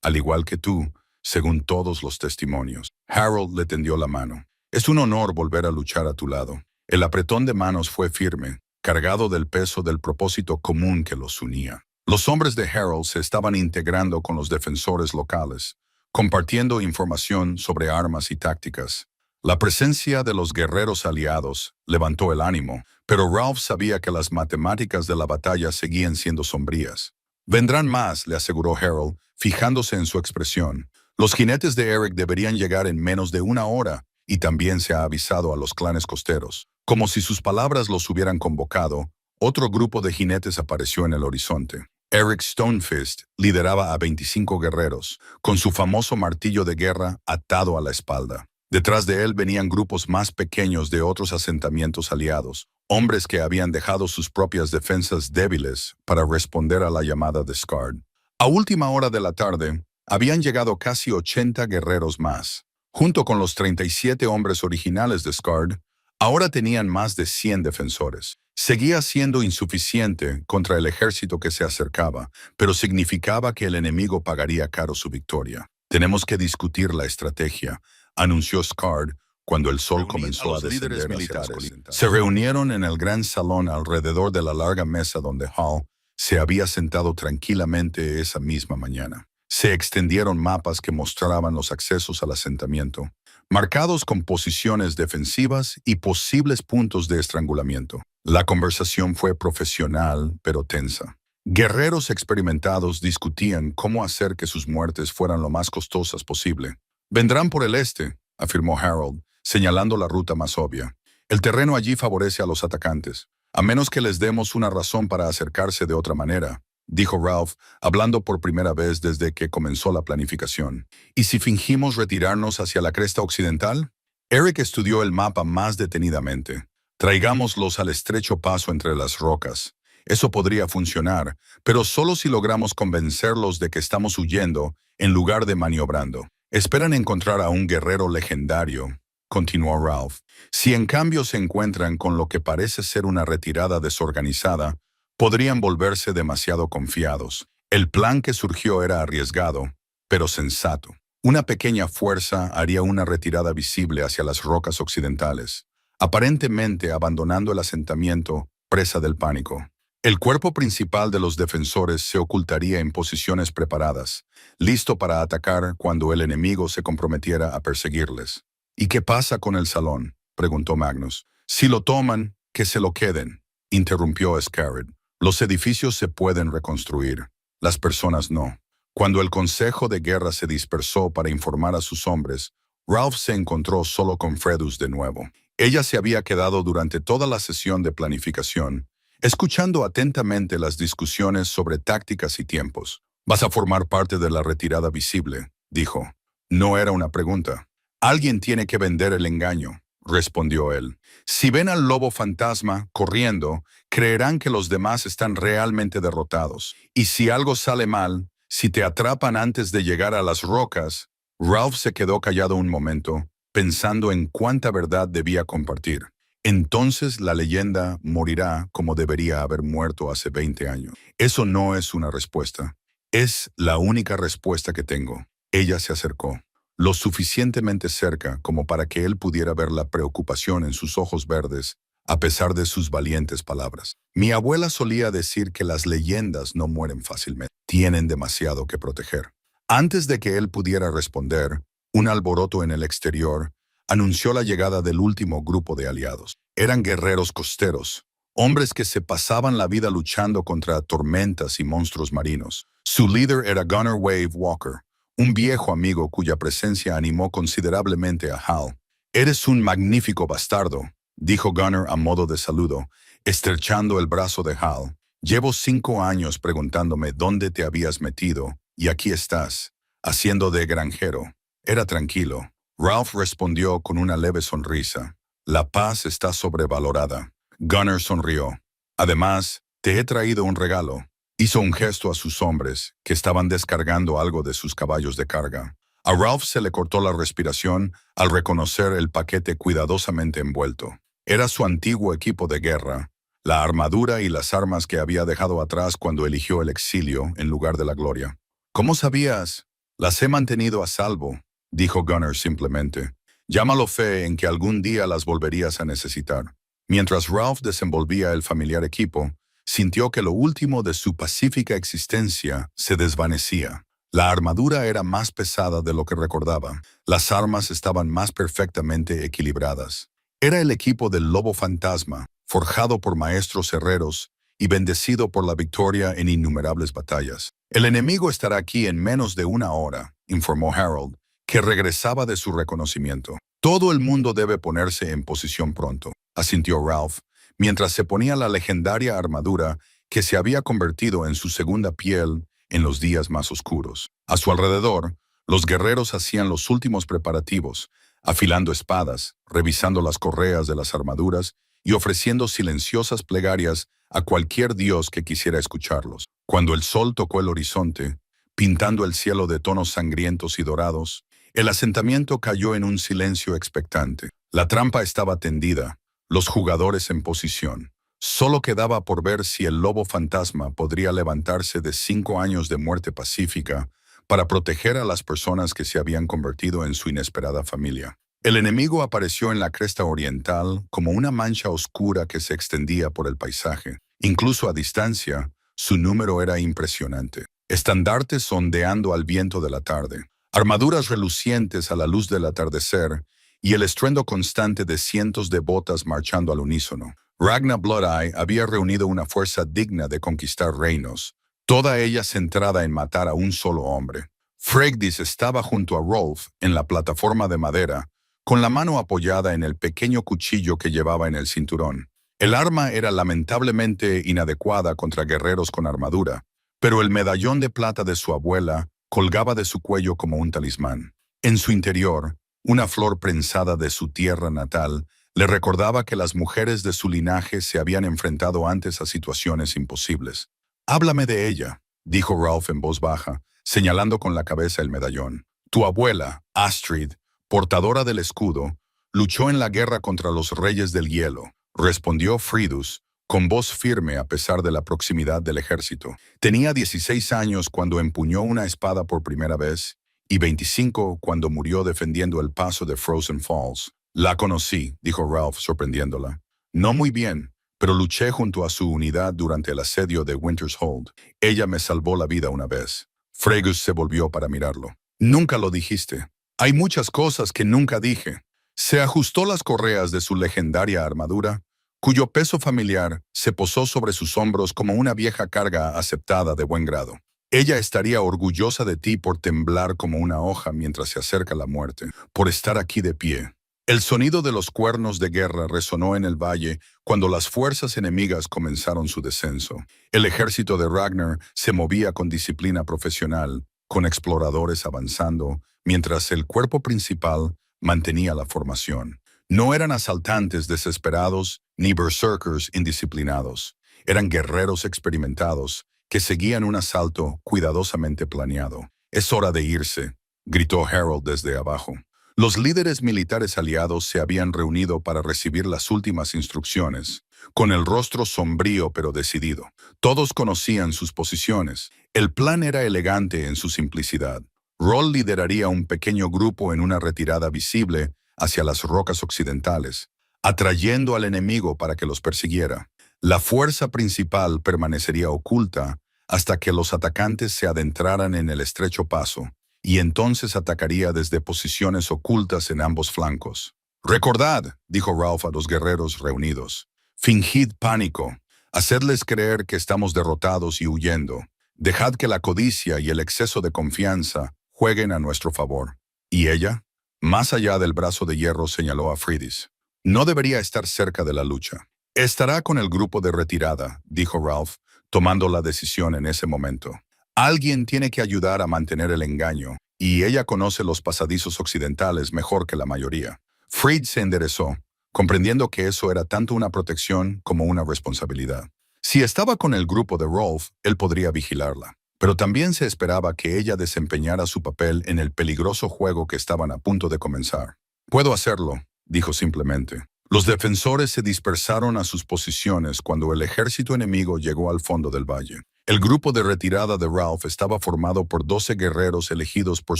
S1: al igual que tú, según todos los testimonios. Harold le tendió la mano. Es un honor volver a luchar a tu lado. El apretón de manos fue firme, cargado del peso del propósito común que los unía. Los hombres de Harold se estaban integrando con los defensores locales, compartiendo información sobre armas y tácticas. La presencia de los guerreros aliados levantó el ánimo, pero Ralph sabía que las matemáticas de la batalla seguían siendo sombrías. Vendrán más, le aseguró Harold, fijándose en su expresión. Los jinetes de Eric deberían llegar en menos de una hora, y también se ha avisado a los clanes costeros. Como si sus palabras los hubieran convocado, otro grupo de jinetes apareció en el horizonte. Eric Stonefist lideraba a 25 guerreros, con su famoso martillo de guerra atado a la espalda. Detrás de él venían grupos más pequeños de otros asentamientos aliados, hombres que habían dejado sus propias defensas débiles para responder a la llamada de Skard. A última hora de la tarde, habían llegado casi 80 guerreros más. Junto con los 37 hombres originales de Skard, ahora tenían más de 100 defensores. Seguía siendo insuficiente contra el ejército que se acercaba, pero significaba que el enemigo pagaría caro su victoria. Tenemos que discutir la estrategia, anunció Skard cuando el sol comenzó a descender hacia las colinas. Se reunieron en el gran salón alrededor de la larga mesa donde Hall se había sentado tranquilamente esa misma mañana. Se extendieron mapas que mostraban los accesos al asentamiento, marcados con posiciones defensivas y posibles puntos de estrangulamiento. La conversación fue profesional, pero tensa. Guerreros experimentados discutían cómo hacer que sus muertes fueran lo más costosas posible. Vendrán por el este, afirmó Harold, señalando la ruta más obvia. El terreno allí favorece a los atacantes, a menos que les demos una razón para acercarse de otra manera, dijo Ralph, hablando por primera vez desde que comenzó la planificación. ¿Y si fingimos retirarnos hacia la cresta occidental? Eric estudió el mapa más detenidamente. Traigámoslos al estrecho paso entre las rocas. Eso podría funcionar, pero solo si logramos convencerlos de que estamos huyendo en lugar de maniobrando. Esperan encontrar a un guerrero legendario, continuó Ralph. Si en cambio se encuentran con lo que parece ser una retirada desorganizada, podrían volverse demasiado confiados. El plan que surgió era arriesgado, pero sensato. Una pequeña fuerza haría una retirada visible hacia las rocas occidentales, aparentemente abandonando el asentamiento, presa del pánico. El cuerpo principal de los defensores se ocultaría en posiciones preparadas, listo para atacar cuando el enemigo se comprometiera a perseguirles. ¿Y qué pasa con el salón?, preguntó Magnus. Si lo toman, que se lo queden, interrumpió Scarred. Los edificios se pueden reconstruir, las personas no. Cuando el consejo de guerra se dispersó para informar a sus hombres, Ralph se encontró solo con Fredus de nuevo. Ella se había quedado durante toda la sesión de planificación, escuchando atentamente las discusiones sobre tácticas y tiempos. «Vas a formar parte de la retirada visible», dijo. No era una pregunta. «Alguien tiene que vender el engaño», respondió él. «Si ven al lobo fantasma corriendo, creerán que los demás están realmente derrotados. Y si algo sale mal, si te atrapan antes de llegar a las rocas». Ralph se quedó callado un momento, pensando en cuánta verdad debía compartir. Entonces la leyenda morirá como debería haber muerto hace 20 años. Eso no es una respuesta. Es la única respuesta que tengo. Ella se acercó, lo suficientemente cerca como para que él pudiera ver la preocupación en sus ojos verdes, a pesar de sus valientes palabras. Mi abuela solía decir que las leyendas no mueren fácilmente. Tienen demasiado que proteger. Antes de que él pudiera responder, un alboroto en el exterior anunció la llegada del último grupo de aliados. Eran guerreros costeros, hombres que se pasaban la vida luchando contra tormentas y monstruos marinos. Su líder era Gunnar Wave Walker, un viejo amigo cuya presencia animó considerablemente a Hal. «Eres un magnífico bastardo», dijo Gunnar a modo de saludo, estrechando el brazo de Hal. «Llevo 5 años preguntándome dónde te habías metido, y aquí estás, haciendo de granjero». Era tranquilo. Ralph respondió con una leve sonrisa. «La paz está sobrevalorada». Gunnar sonrió. «Además, te he traído un regalo». Hizo un gesto a sus hombres, que estaban descargando algo de sus caballos de carga. A Ralph se le cortó la respiración al reconocer el paquete cuidadosamente envuelto. Era su antiguo equipo de guerra, la armadura y las armas que había dejado atrás cuando eligió el exilio en lugar de la gloria. ¿Cómo sabías? Las he mantenido a salvo, dijo Gunnar simplemente. Llámalo fe en que algún día las volverías a necesitar. Mientras Ralph desenvolvía el familiar equipo, sintió que lo último de su pacífica existencia se desvanecía. La armadura era más pesada de lo que recordaba. Las armas estaban más perfectamente equilibradas. Era el equipo del lobo fantasma, forjado por maestros herreros y bendecido por la victoria en innumerables batallas. El enemigo estará aquí en menos de una hora, informó Harold, que regresaba de su reconocimiento. Todo el mundo debe ponerse en posición pronto, asintió Ralph, mientras se ponía la legendaria armadura que se había convertido en su segunda piel en los días más oscuros. A su alrededor, los guerreros hacían los últimos preparativos, afilando espadas, revisando las correas de las armaduras y ofreciendo silenciosas plegarias a cualquier dios que quisiera escucharlos. Cuando el sol tocó el horizonte, pintando el cielo de tonos sangrientos y dorados, el asentamiento cayó en un silencio expectante. La trampa estaba tendida, los jugadores en posición. Solo quedaba por ver si el lobo fantasma podría levantarse de 5 años de muerte pacífica para proteger a las personas que se habían convertido en su inesperada familia. El enemigo apareció en la cresta oriental como una mancha oscura que se extendía por el paisaje. Incluso a distancia, su número era impresionante. Estandartes ondeando al viento de la tarde, armaduras relucientes a la luz del atardecer y el estruendo constante de cientos de botas marchando al unísono. Ragnar Bloodeye había reunido una fuerza digna de conquistar reinos, toda ella centrada en matar a un solo hombre. Freydis estaba junto a Rolf en la plataforma de madera, con la mano apoyada en el pequeño cuchillo que llevaba en el cinturón. El arma era lamentablemente inadecuada contra guerreros con armadura, pero el medallón de plata de su abuela colgaba de su cuello como un talismán. En su interior, una flor prensada de su tierra natal le recordaba que las mujeres de su linaje se habían enfrentado antes a situaciones imposibles. «Háblame de ella», dijo Ralph en voz baja, señalando con la cabeza el medallón. «Tu abuela, Astrid, portadora del escudo, luchó en la guerra contra los reyes del hielo», respondió Fridus, con voz firme a pesar de la proximidad del ejército. Tenía 16 años cuando empuñó una espada por primera vez y 25 cuando murió defendiendo el paso de Frozen Falls. «La conocí», dijo Ralph sorprendiéndola. «No muy bien, pero luché junto a su unidad durante el asedio de Winter's Hold. Ella me salvó la vida una vez». Fregus se volvió para mirarlo. «Nunca lo dijiste». «Hay muchas cosas que nunca dije». Se ajustó las correas de su legendaria armadura, cuyo peso familiar se posó sobre sus hombros como una vieja carga aceptada de buen grado. «Ella estaría orgullosa de ti por temblar como una hoja mientras se acerca la muerte, por estar aquí de pie». El sonido de los cuernos de guerra resonó en el valle cuando las fuerzas enemigas comenzaron su descenso. El ejército de Ragnar se movía con disciplina profesional, con exploradores avanzando, mientras el cuerpo principal mantenía la formación. No eran asaltantes desesperados ni berserkers indisciplinados. Eran guerreros experimentados que seguían un asalto cuidadosamente planeado. «Es hora de irse», gritó Harold desde abajo. Los líderes militares aliados se habían reunido para recibir las últimas instrucciones, con el rostro sombrío pero decidido. Todos conocían sus posiciones. El plan era elegante en su simplicidad. Roll lideraría un pequeño grupo en una retirada visible hacia las rocas occidentales, atrayendo al enemigo para que los persiguiera. La fuerza principal permanecería oculta hasta que los atacantes se adentraran en el estrecho paso, y entonces atacaría desde posiciones ocultas en ambos flancos. «Recordad», dijo Ralph a los guerreros reunidos, «fingid pánico, hacedles creer que estamos derrotados y huyendo. Dejad que la codicia y el exceso de confianza jueguen a nuestro favor». «¿Y ella?», más allá del brazo de hierro señaló a Freydis. «No debería estar cerca de la lucha». «Estará con el grupo de retirada», dijo Ralph, tomando la decisión en ese momento. «Alguien tiene que ayudar a mantener el engaño, y ella conoce los pasadizos occidentales mejor que la mayoría». Freyd se enderezó, comprendiendo que eso era tanto una protección como una responsabilidad. Si estaba con el grupo de Rolf, él podría vigilarla. pero también se esperaba que ella desempeñara su papel en el peligroso juego que estaban a punto de comenzar. «Puedo hacerlo», dijo simplemente. Los defensores se dispersaron a sus posiciones cuando el ejército enemigo llegó al fondo del valle. El grupo de retirada de Ralph estaba formado por 12 guerreros elegidos por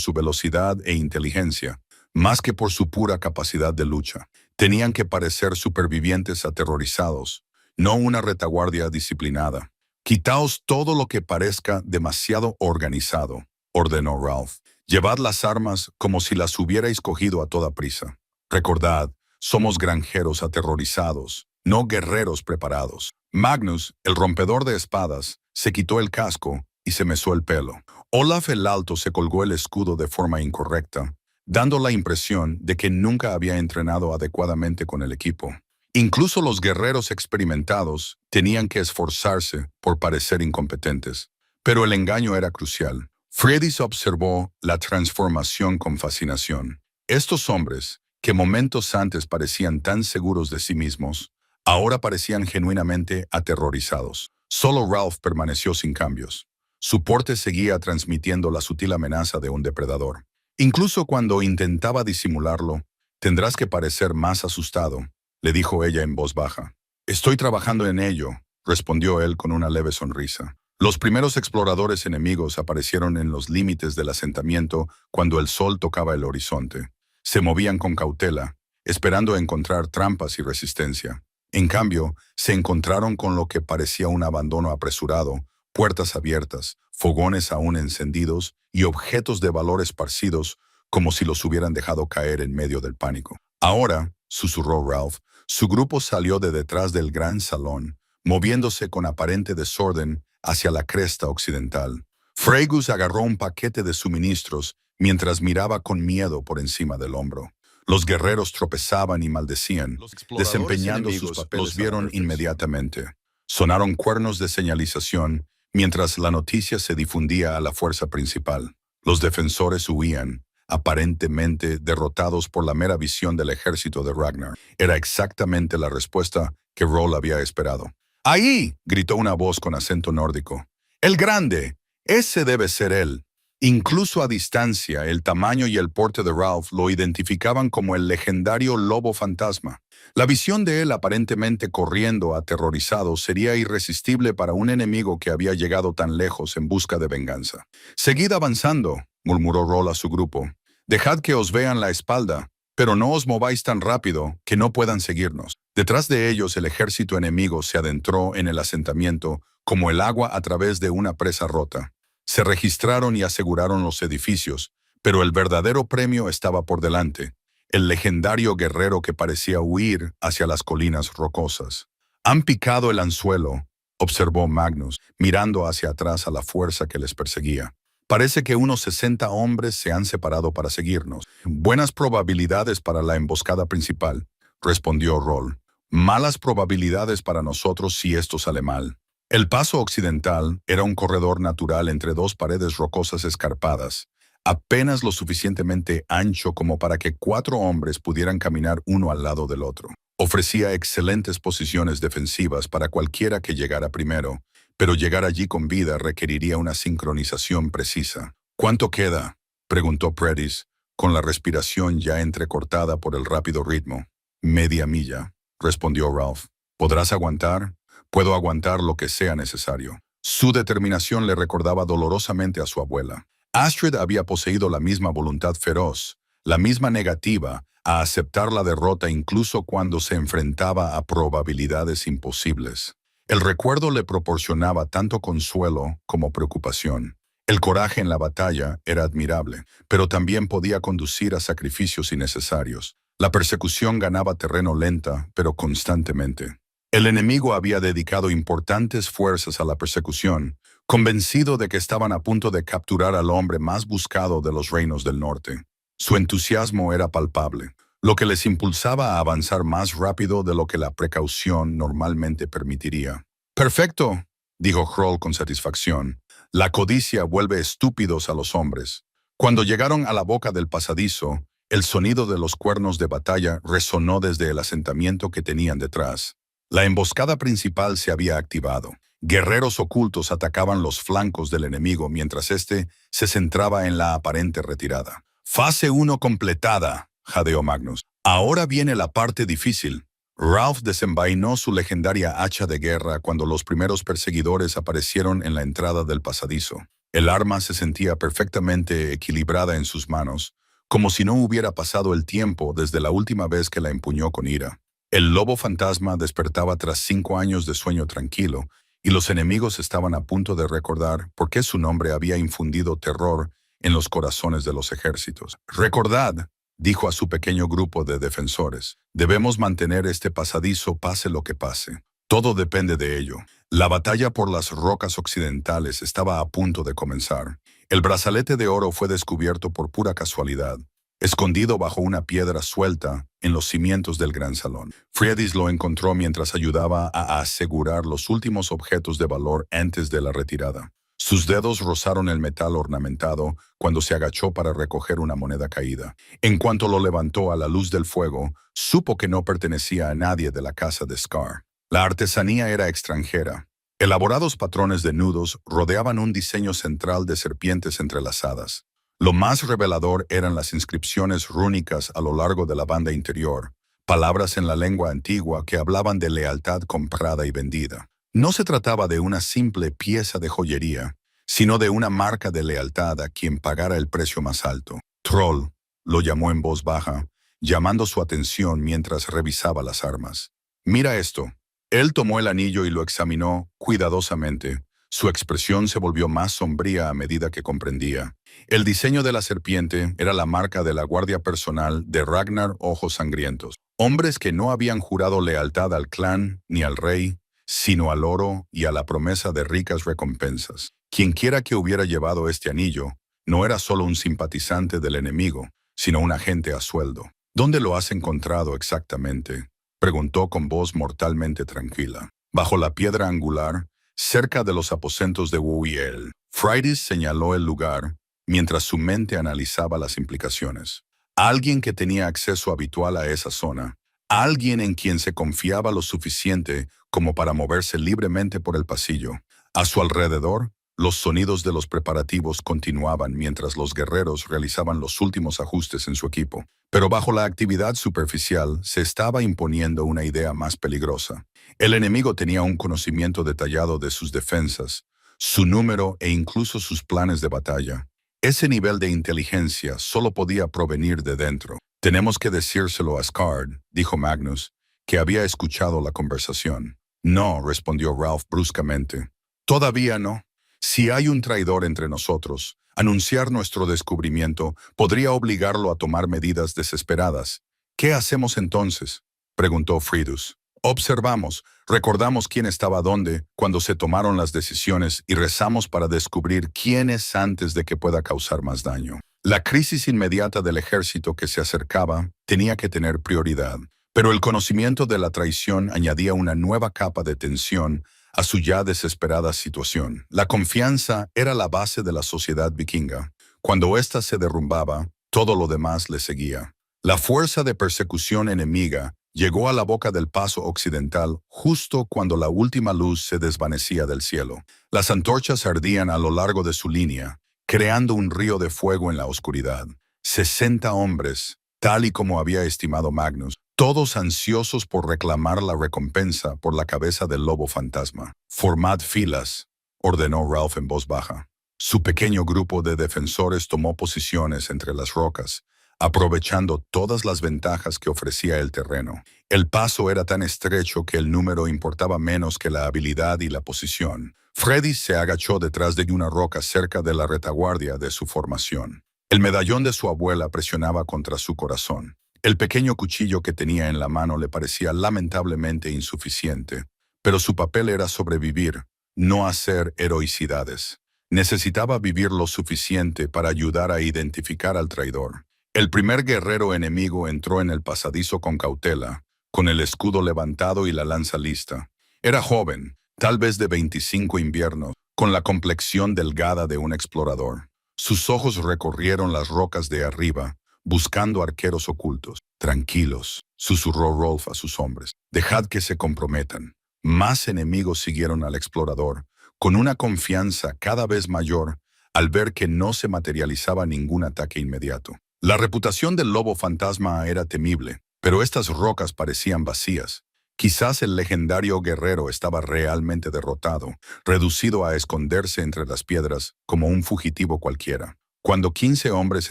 S1: su velocidad e inteligencia, más que por su pura capacidad de lucha. Tenían que parecer supervivientes aterrorizados, no una retaguardia disciplinada. «Quitaos todo lo que parezca demasiado organizado», ordenó Ralph. «Llevad las armas como si las hubierais cogido a toda prisa. Recordad, somos granjeros aterrorizados, no guerreros preparados». Magnus, el rompedor de espadas, se quitó el casco y se mesó el pelo. Olaf el Alto se colgó el escudo de forma incorrecta, dando la impresión de que nunca había entrenado adecuadamente con el equipo. Incluso los guerreros experimentados tenían que esforzarse por parecer incompetentes. Pero el engaño era crucial. Freydis observó la transformación con fascinación. Estos hombres, que momentos antes parecían tan seguros de sí mismos, ahora parecían genuinamente aterrorizados. Solo Ralph permaneció sin cambios. Su porte seguía transmitiendo la sutil amenaza de un depredador. Incluso cuando intentaba disimularlo, «Tendrás que parecer más asustado», le dijo ella en voz baja. «Estoy trabajando en ello», respondió él con una leve sonrisa. Los primeros exploradores enemigos aparecieron en los límites del asentamiento cuando el sol tocaba el horizonte. Se movían con cautela, esperando encontrar trampas y resistencia. En cambio, se encontraron con lo que parecía un abandono apresurado, puertas abiertas, fogones aún encendidos y objetos de valor esparcidos como si los hubieran dejado caer en medio del pánico. «Ahora», susurró Ralph, su grupo salió de detrás del gran salón, moviéndose con aparente desorden hacia la cresta occidental. Freydis agarró un paquete de suministros mientras miraba con miedo por encima del hombro. Los guerreros tropezaban y maldecían, desempeñando sus papeles. Los vieron inmediatamente. Sonaron cuernos de señalización mientras la noticia se difundía a la fuerza principal. Los defensores huían, aparentemente derrotados por la mera visión del ejército de Ragnar. Era exactamente la respuesta que Roll había esperado. «¡Ahí!», gritó una voz con acento nórdico. «¡El grande! Ese debe ser él». Incluso a distancia, el tamaño y el porte de Ralph lo identificaban como el legendario lobo fantasma. La visión de él aparentemente corriendo aterrorizado sería irresistible para un enemigo que había llegado tan lejos en busca de venganza. «Seguid avanzando», murmuró Roll a su grupo. «Dejad que os vean la espalda, pero no os mováis tan rápido que no puedan seguirnos». Detrás de ellos el ejército enemigo se adentró en el asentamiento como el agua a través de una presa rota. Se registraron y aseguraron los edificios, pero el verdadero premio estaba por delante, el legendario guerrero que parecía huir hacia las colinas rocosas. «Han picado el anzuelo», observó Magnus, mirando hacia atrás a la fuerza que les perseguía. «Parece que unos 60 hombres se han separado para seguirnos. Buenas probabilidades para la emboscada principal», respondió Roll. «Malas probabilidades para nosotros si esto sale mal». El paso occidental era un corredor natural entre dos paredes rocosas escarpadas, apenas lo suficientemente ancho como para que 4 hombres pudieran caminar uno al lado del otro. Ofrecía excelentes posiciones defensivas para cualquiera que llegara primero, pero llegar allí con vida requeriría una sincronización precisa. «¿Cuánto queda?», preguntó Freydis, con la respiración ya entrecortada por el rápido ritmo. «Media milla», respondió Ralph. «¿Podrás aguantar?» «Puedo aguantar lo que sea necesario». Su determinación le recordaba dolorosamente a su abuela. Astrid había poseído la misma voluntad feroz, la misma negativa a aceptar la derrota incluso cuando se enfrentaba a probabilidades imposibles. El recuerdo le proporcionaba tanto consuelo como preocupación. El coraje en la batalla era admirable, pero también podía conducir a sacrificios innecesarios. La persecución ganaba terreno lenta, pero constantemente. El enemigo había dedicado importantes fuerzas a la persecución, convencido de que estaban a punto de capturar al hombre más buscado de los reinos del norte. Su entusiasmo era palpable, lo que les impulsaba a avanzar más rápido de lo que la precaución normalmente permitiría. «Perfecto», dijo Hroll con satisfacción. «La codicia vuelve estúpidos a los hombres». Cuando llegaron a la boca del pasadizo, el sonido de los cuernos de batalla resonó desde el asentamiento que tenían detrás. La emboscada principal se había activado. Guerreros ocultos atacaban los flancos del enemigo mientras éste se centraba en la aparente retirada. Fase 1 completada, jadeó Magnus. Ahora viene la parte difícil. Ralph desenvainó su legendaria hacha de guerra cuando los primeros perseguidores aparecieron en la entrada del pasadizo. El arma se sentía perfectamente equilibrada en sus manos, como si no hubiera pasado el tiempo desde la última vez que la empuñó con ira. El lobo fantasma despertaba tras 5 años de sueño tranquilo, y los enemigos estaban a punto de recordar por qué su nombre había infundido terror en los corazones de los ejércitos. «Recordad», dijo a su pequeño grupo de defensores, «debemos mantener este pasadizo pase lo que pase. Todo depende de ello». La batalla por las rocas occidentales estaba a punto de comenzar. El brazalete de oro fue descubierto por pura casualidad, escondido bajo una piedra suelta en los cimientos del gran salón. Freydis lo encontró mientras ayudaba a asegurar los últimos objetos de valor antes de la retirada. Sus dedos rozaron el metal ornamentado cuando se agachó para recoger una moneda caída. En cuanto lo levantó a la luz del fuego, supo que no pertenecía a nadie de la casa de Scar. La artesanía era extranjera. Elaborados patrones de nudos rodeaban un diseño central de serpientes entrelazadas. Lo más revelador eran las inscripciones rúnicas a lo largo de la banda interior, palabras en la lengua antigua que hablaban de lealtad comprada y vendida. No se trataba de una simple pieza de joyería, sino de una marca de lealtad a quien pagara el precio más alto. «Troll», lo llamó en voz baja, llamando su atención mientras revisaba las armas. «Mira esto». Él tomó el anillo y lo examinó cuidadosamente. Su expresión se volvió más sombría a medida que comprendía. El diseño de la serpiente era la marca de la guardia personal de Ragnar Ojos Sangrientos. Hombres que no habían jurado lealtad al clan ni al rey, sino al oro y a la promesa de ricas recompensas. Quienquiera que hubiera llevado este anillo no era solo un simpatizante del enemigo, sino un agente a sueldo. «¿Dónde lo has encontrado exactamente?», preguntó con voz mortalmente tranquila. «Bajo la piedra angular, cerca de los aposentos de Wuiel». Freydis señaló el lugar mientras su mente analizaba las implicaciones. Alguien que tenía acceso habitual a esa zona, alguien en quien se confiaba lo suficiente como para moverse libremente por el pasillo. A su alrededor, los sonidos de los preparativos continuaban mientras los guerreros realizaban los últimos ajustes en su equipo. Pero bajo la actividad superficial se estaba imponiendo una idea más peligrosa. El enemigo tenía un conocimiento detallado de sus defensas, su número e incluso sus planes de batalla. Ese nivel de inteligencia solo podía provenir de dentro. «Tenemos que decírselo a Skard», dijo Magnus, que había escuchado la conversación. «No», respondió Ralph bruscamente. «Todavía no. Si hay un traidor entre nosotros, anunciar nuestro descubrimiento podría obligarlo a tomar medidas desesperadas. ¿Qué hacemos entonces?», preguntó Freydis. «Observamos, recordamos quién estaba dónde cuando se tomaron las decisiones y rezamos para descubrir quién es antes de que pueda causar más daño». La crisis inmediata del ejército que se acercaba tenía que tener prioridad, pero el conocimiento de la traición añadía una nueva capa de tensión a su ya desesperada situación. La confianza era la base de la sociedad vikinga. Cuando ésta se derrumbaba, todo lo demás le seguía. La fuerza de persecución enemiga llegó a la boca del paso occidental justo cuando la última luz se desvanecía del cielo. Las antorchas ardían a lo largo de su línea, creando un río de fuego en la oscuridad. 60 hombres, tal y como había estimado Magnus, todos ansiosos por reclamar la recompensa por la cabeza del lobo fantasma. «Formad filas», ordenó Ralph en voz baja. Su pequeño grupo de defensores tomó posiciones entre las rocas, aprovechando todas las ventajas que ofrecía el terreno. El paso era tan estrecho que el número importaba menos que la habilidad y la posición. Freydis se agachó detrás de una roca cerca de la retaguardia de su formación. El medallón de su abuela presionaba contra su corazón. El pequeño cuchillo que tenía en la mano le parecía lamentablemente insuficiente, pero su papel era sobrevivir, no hacer heroicidades. Necesitaba vivir lo suficiente para ayudar a identificar al traidor. El primer guerrero enemigo entró en el pasadizo con cautela, con el escudo levantado y la lanza lista. Era joven, tal vez de 25 inviernos, con la complexión delgada de un explorador. Sus ojos recorrieron las rocas de arriba, buscando arqueros ocultos. «Tranquilos», susurró Rolf a sus hombres. «Dejad que se comprometan. Más enemigos siguieron al explorador, con una confianza cada vez mayor al ver que no se materializaba ningún ataque inmediato. La reputación del lobo fantasma era temible, pero estas rocas parecían vacías. Quizás el legendario guerrero estaba realmente derrotado, reducido a esconderse entre las piedras como un fugitivo cualquiera. Cuando 15 hombres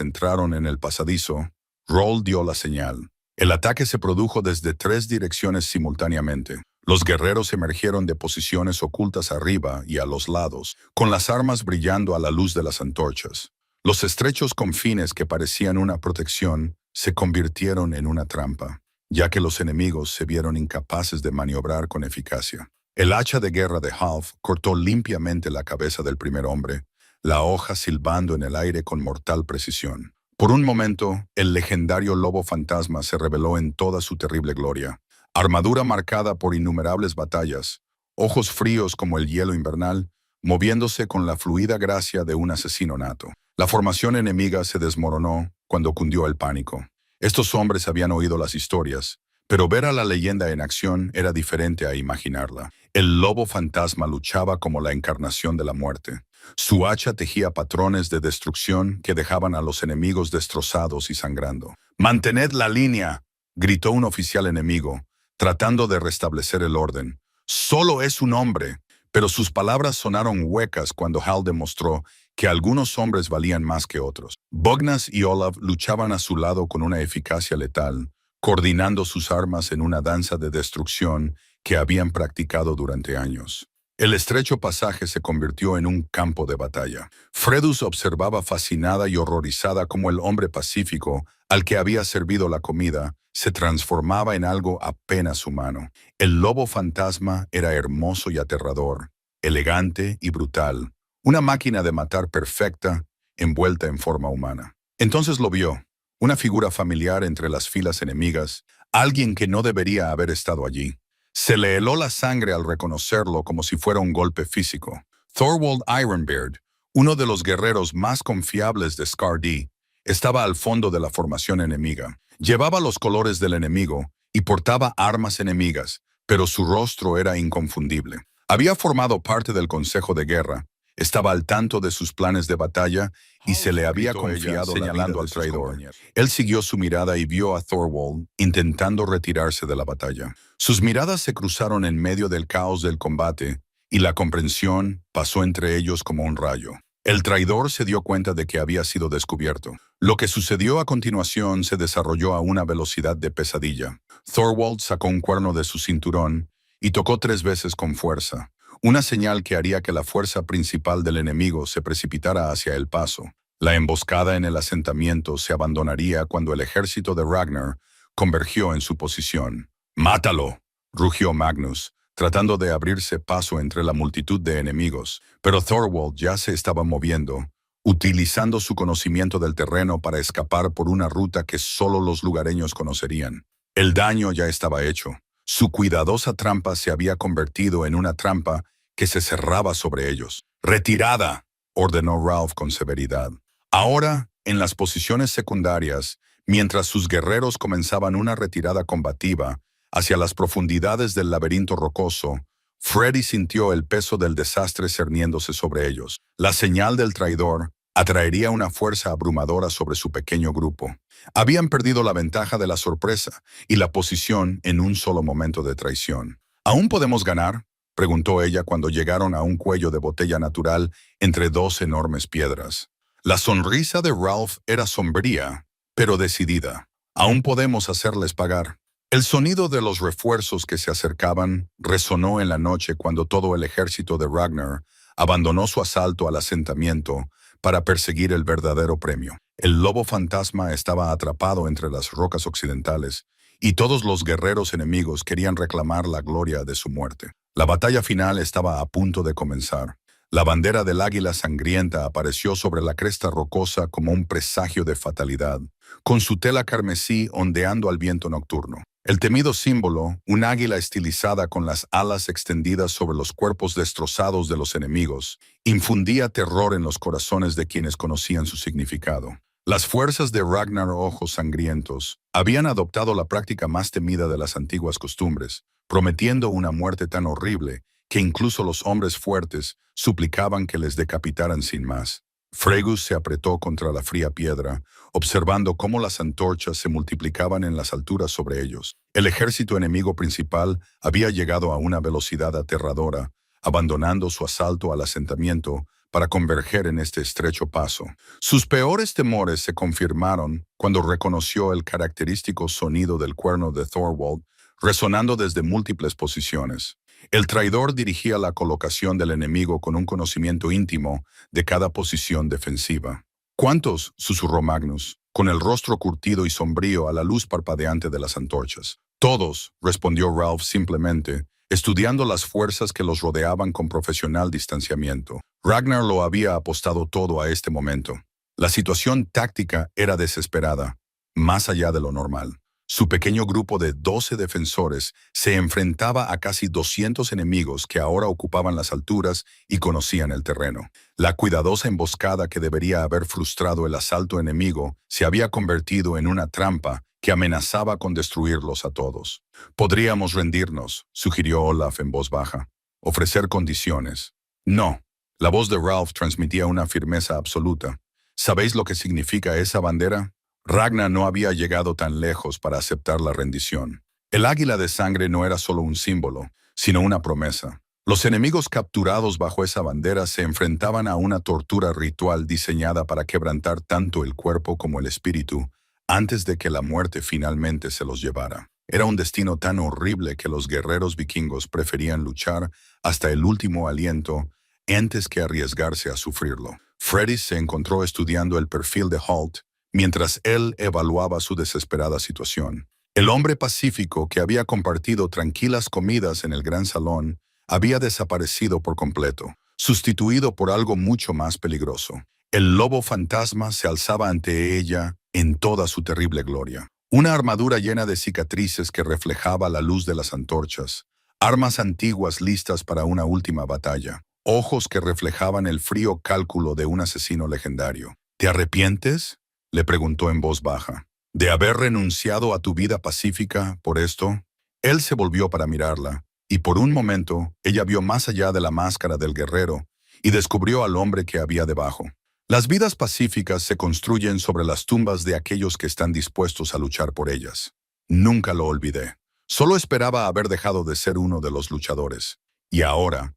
S1: entraron en el pasadizo, Roll dio la señal. El ataque se produjo desde 3 direcciones simultáneamente. Los guerreros emergieron de posiciones ocultas arriba y a los lados, con las armas brillando a la luz de las antorchas. Los estrechos confines que parecían una protección se convirtieron en una trampa, ya que los enemigos se vieron incapaces de maniobrar con eficacia. El hacha de guerra de Half cortó limpiamente la cabeza del primer hombre, la hoja silbando en el aire con mortal precisión. Por un momento, el legendario lobo fantasma se reveló en toda su terrible gloria. Armadura marcada por innumerables batallas, ojos fríos como el hielo invernal, moviéndose con la fluida gracia de un asesino nato. La formación enemiga se desmoronó cuando cundió el pánico. Estos hombres habían oído las historias, pero ver a la leyenda en acción era diferente a imaginarla. El lobo fantasma luchaba como la encarnación de la muerte. Su hacha tejía patrones de destrucción que dejaban a los enemigos destrozados y sangrando. «¡Mantened la línea!», gritó un oficial enemigo, tratando de restablecer el orden. «Solo es un hombre», pero sus palabras sonaron huecas cuando Hal demostró que algunos hombres valían más que otros. Bognas y Olaf luchaban a su lado con una eficacia letal, coordinando sus armas en una danza de destrucción que habían practicado durante años. El estrecho pasaje se convirtió en un campo de batalla. Fredus observaba fascinada y horrorizada cómo el hombre pacífico, al que había servido la comida, se transformaba en algo apenas humano. El lobo fantasma era hermoso y aterrador, elegante y brutal, una máquina de matar perfecta, envuelta en forma humana. Entonces lo vio, una figura familiar entre las filas enemigas, alguien que no debería haber estado allí. Se le heló la sangre al reconocerlo como si fuera un golpe físico. Thorwald Ironbeard, uno de los guerreros más confiables de Skadi, estaba al fondo de la formación enemiga. Llevaba los colores del enemigo y portaba armas enemigas, pero su rostro era inconfundible. Había formado parte del Consejo de Guerra, estaba al tanto de sus planes de batalla y se le había confiado señalando al traidor. Él siguió su mirada y vio a Thorwald intentando retirarse de la batalla. Sus miradas se cruzaron en medio del caos del combate y la comprensión pasó entre ellos como un rayo. El traidor se dio cuenta de que había sido descubierto. Lo que sucedió a continuación se desarrolló a una velocidad de pesadilla. Thorwald sacó un cuerno de su cinturón y tocó 3 veces con fuerza, una señal que haría que la fuerza principal del enemigo se precipitara hacia el paso. La emboscada en el asentamiento se abandonaría cuando el ejército de Ragnar convergió en su posición. «¡Mátalo!», rugió Magnus, tratando de abrirse paso entre la multitud de enemigos, pero Thorwald ya se estaba moviendo, utilizando su conocimiento del terreno para escapar por una ruta que solo los lugareños conocerían. El daño ya estaba hecho. Su cuidadosa trampa se había convertido en una trampa que se cerraba sobre ellos. «¡Retirada!», ordenó Ralph con severidad. Ahora, en las posiciones secundarias, mientras sus guerreros comenzaban una retirada combativa hacia las profundidades del laberinto rocoso, Freddy sintió el peso del desastre cerniéndose sobre ellos. La señal del traidor atraería una fuerza abrumadora sobre su pequeño grupo. Habían perdido la ventaja de la sorpresa y la posición en un solo momento de traición. «¿Aún podemos ganar?», preguntó ella cuando llegaron a un cuello de botella natural entre 2 enormes piedras. La sonrisa de Ralph era sombría, pero decidida. «Aún podemos hacerles pagar». El sonido de los refuerzos que se acercaban resonó en la noche cuando todo el ejército de Ragnar abandonó su asalto al asentamiento para perseguir el verdadero premio. El lobo fantasma estaba atrapado entre las rocas occidentales y todos los guerreros enemigos querían reclamar la gloria de su muerte. La batalla final estaba a punto de comenzar. La bandera del águila sangrienta apareció sobre la cresta rocosa como un presagio de fatalidad, con su tela carmesí ondeando al viento nocturno. El temido símbolo, un águila estilizada con las alas extendidas sobre los cuerpos destrozados de los enemigos, infundía terror en los corazones de quienes conocían su significado. Las fuerzas de Ragnar Ojos Sangrientos habían adoptado la práctica más temida de las antiguas costumbres, prometiendo una muerte tan horrible que incluso los hombres fuertes suplicaban que les decapitaran sin más. Fregus se apretó contra la fría piedra, observando cómo las antorchas se multiplicaban en las alturas sobre ellos. El ejército enemigo principal había llegado a una velocidad aterradora, abandonando su asalto al asentamiento para converger en este estrecho paso. Sus peores temores se confirmaron cuando reconoció el característico sonido del cuerno de Thorwald resonando desde múltiples posiciones. El traidor dirigía la colocación del enemigo con un conocimiento íntimo de cada posición defensiva. ¿Cuántos?, susurró Magnus, con el rostro curtido y sombrío a la luz parpadeante de las antorchas. Todos, respondió Ralph simplemente, estudiando las fuerzas que los rodeaban con profesional distanciamiento. Ragnar lo había apostado todo a este momento. La situación táctica era desesperada, más allá de lo normal. Su pequeño grupo de 12 defensores se enfrentaba a casi 200 enemigos que ahora ocupaban las alturas y conocían el terreno. La cuidadosa emboscada que debería haber frustrado el asalto enemigo se había convertido en una trampa que amenazaba con destruirlos a todos. «Podríamos rendirnos», sugirió Olaf en voz baja. «Ofrecer condiciones». «No». La voz de Ralph transmitía una firmeza absoluta. ¿Sabéis lo que significa esa bandera? Ragnar no había llegado tan lejos para aceptar la rendición. El águila de sangre no era solo un símbolo, sino una promesa. Los enemigos capturados bajo esa bandera se enfrentaban a una tortura ritual diseñada para quebrantar tanto el cuerpo como el espíritu antes de que la muerte finalmente se los llevara. Era un destino tan horrible que los guerreros vikingos preferían luchar hasta el último aliento antes que arriesgarse a sufrirlo. Freddie se encontró estudiando el perfil de Holt mientras él evaluaba su desesperada situación. El hombre pacífico que había compartido tranquilas comidas en el gran salón había desaparecido por completo, sustituido por algo mucho más peligroso. El lobo fantasma se alzaba ante ella en toda su terrible gloria. Una armadura llena de cicatrices que reflejaba la luz de las antorchas, armas antiguas listas para una última batalla, ojos que reflejaban el frío cálculo de un asesino legendario. ¿Te arrepientes?, le preguntó en voz baja. ¿De haber renunciado a tu vida pacífica por esto? Él se volvió para mirarla, y por un momento ella vio más allá de la máscara del guerrero y descubrió al hombre que había debajo. Las vidas pacíficas se construyen sobre las tumbas de aquellos que están dispuestos a luchar por ellas. Nunca lo olvidé. Solo esperaba haber dejado de ser uno de los luchadores. Y ahora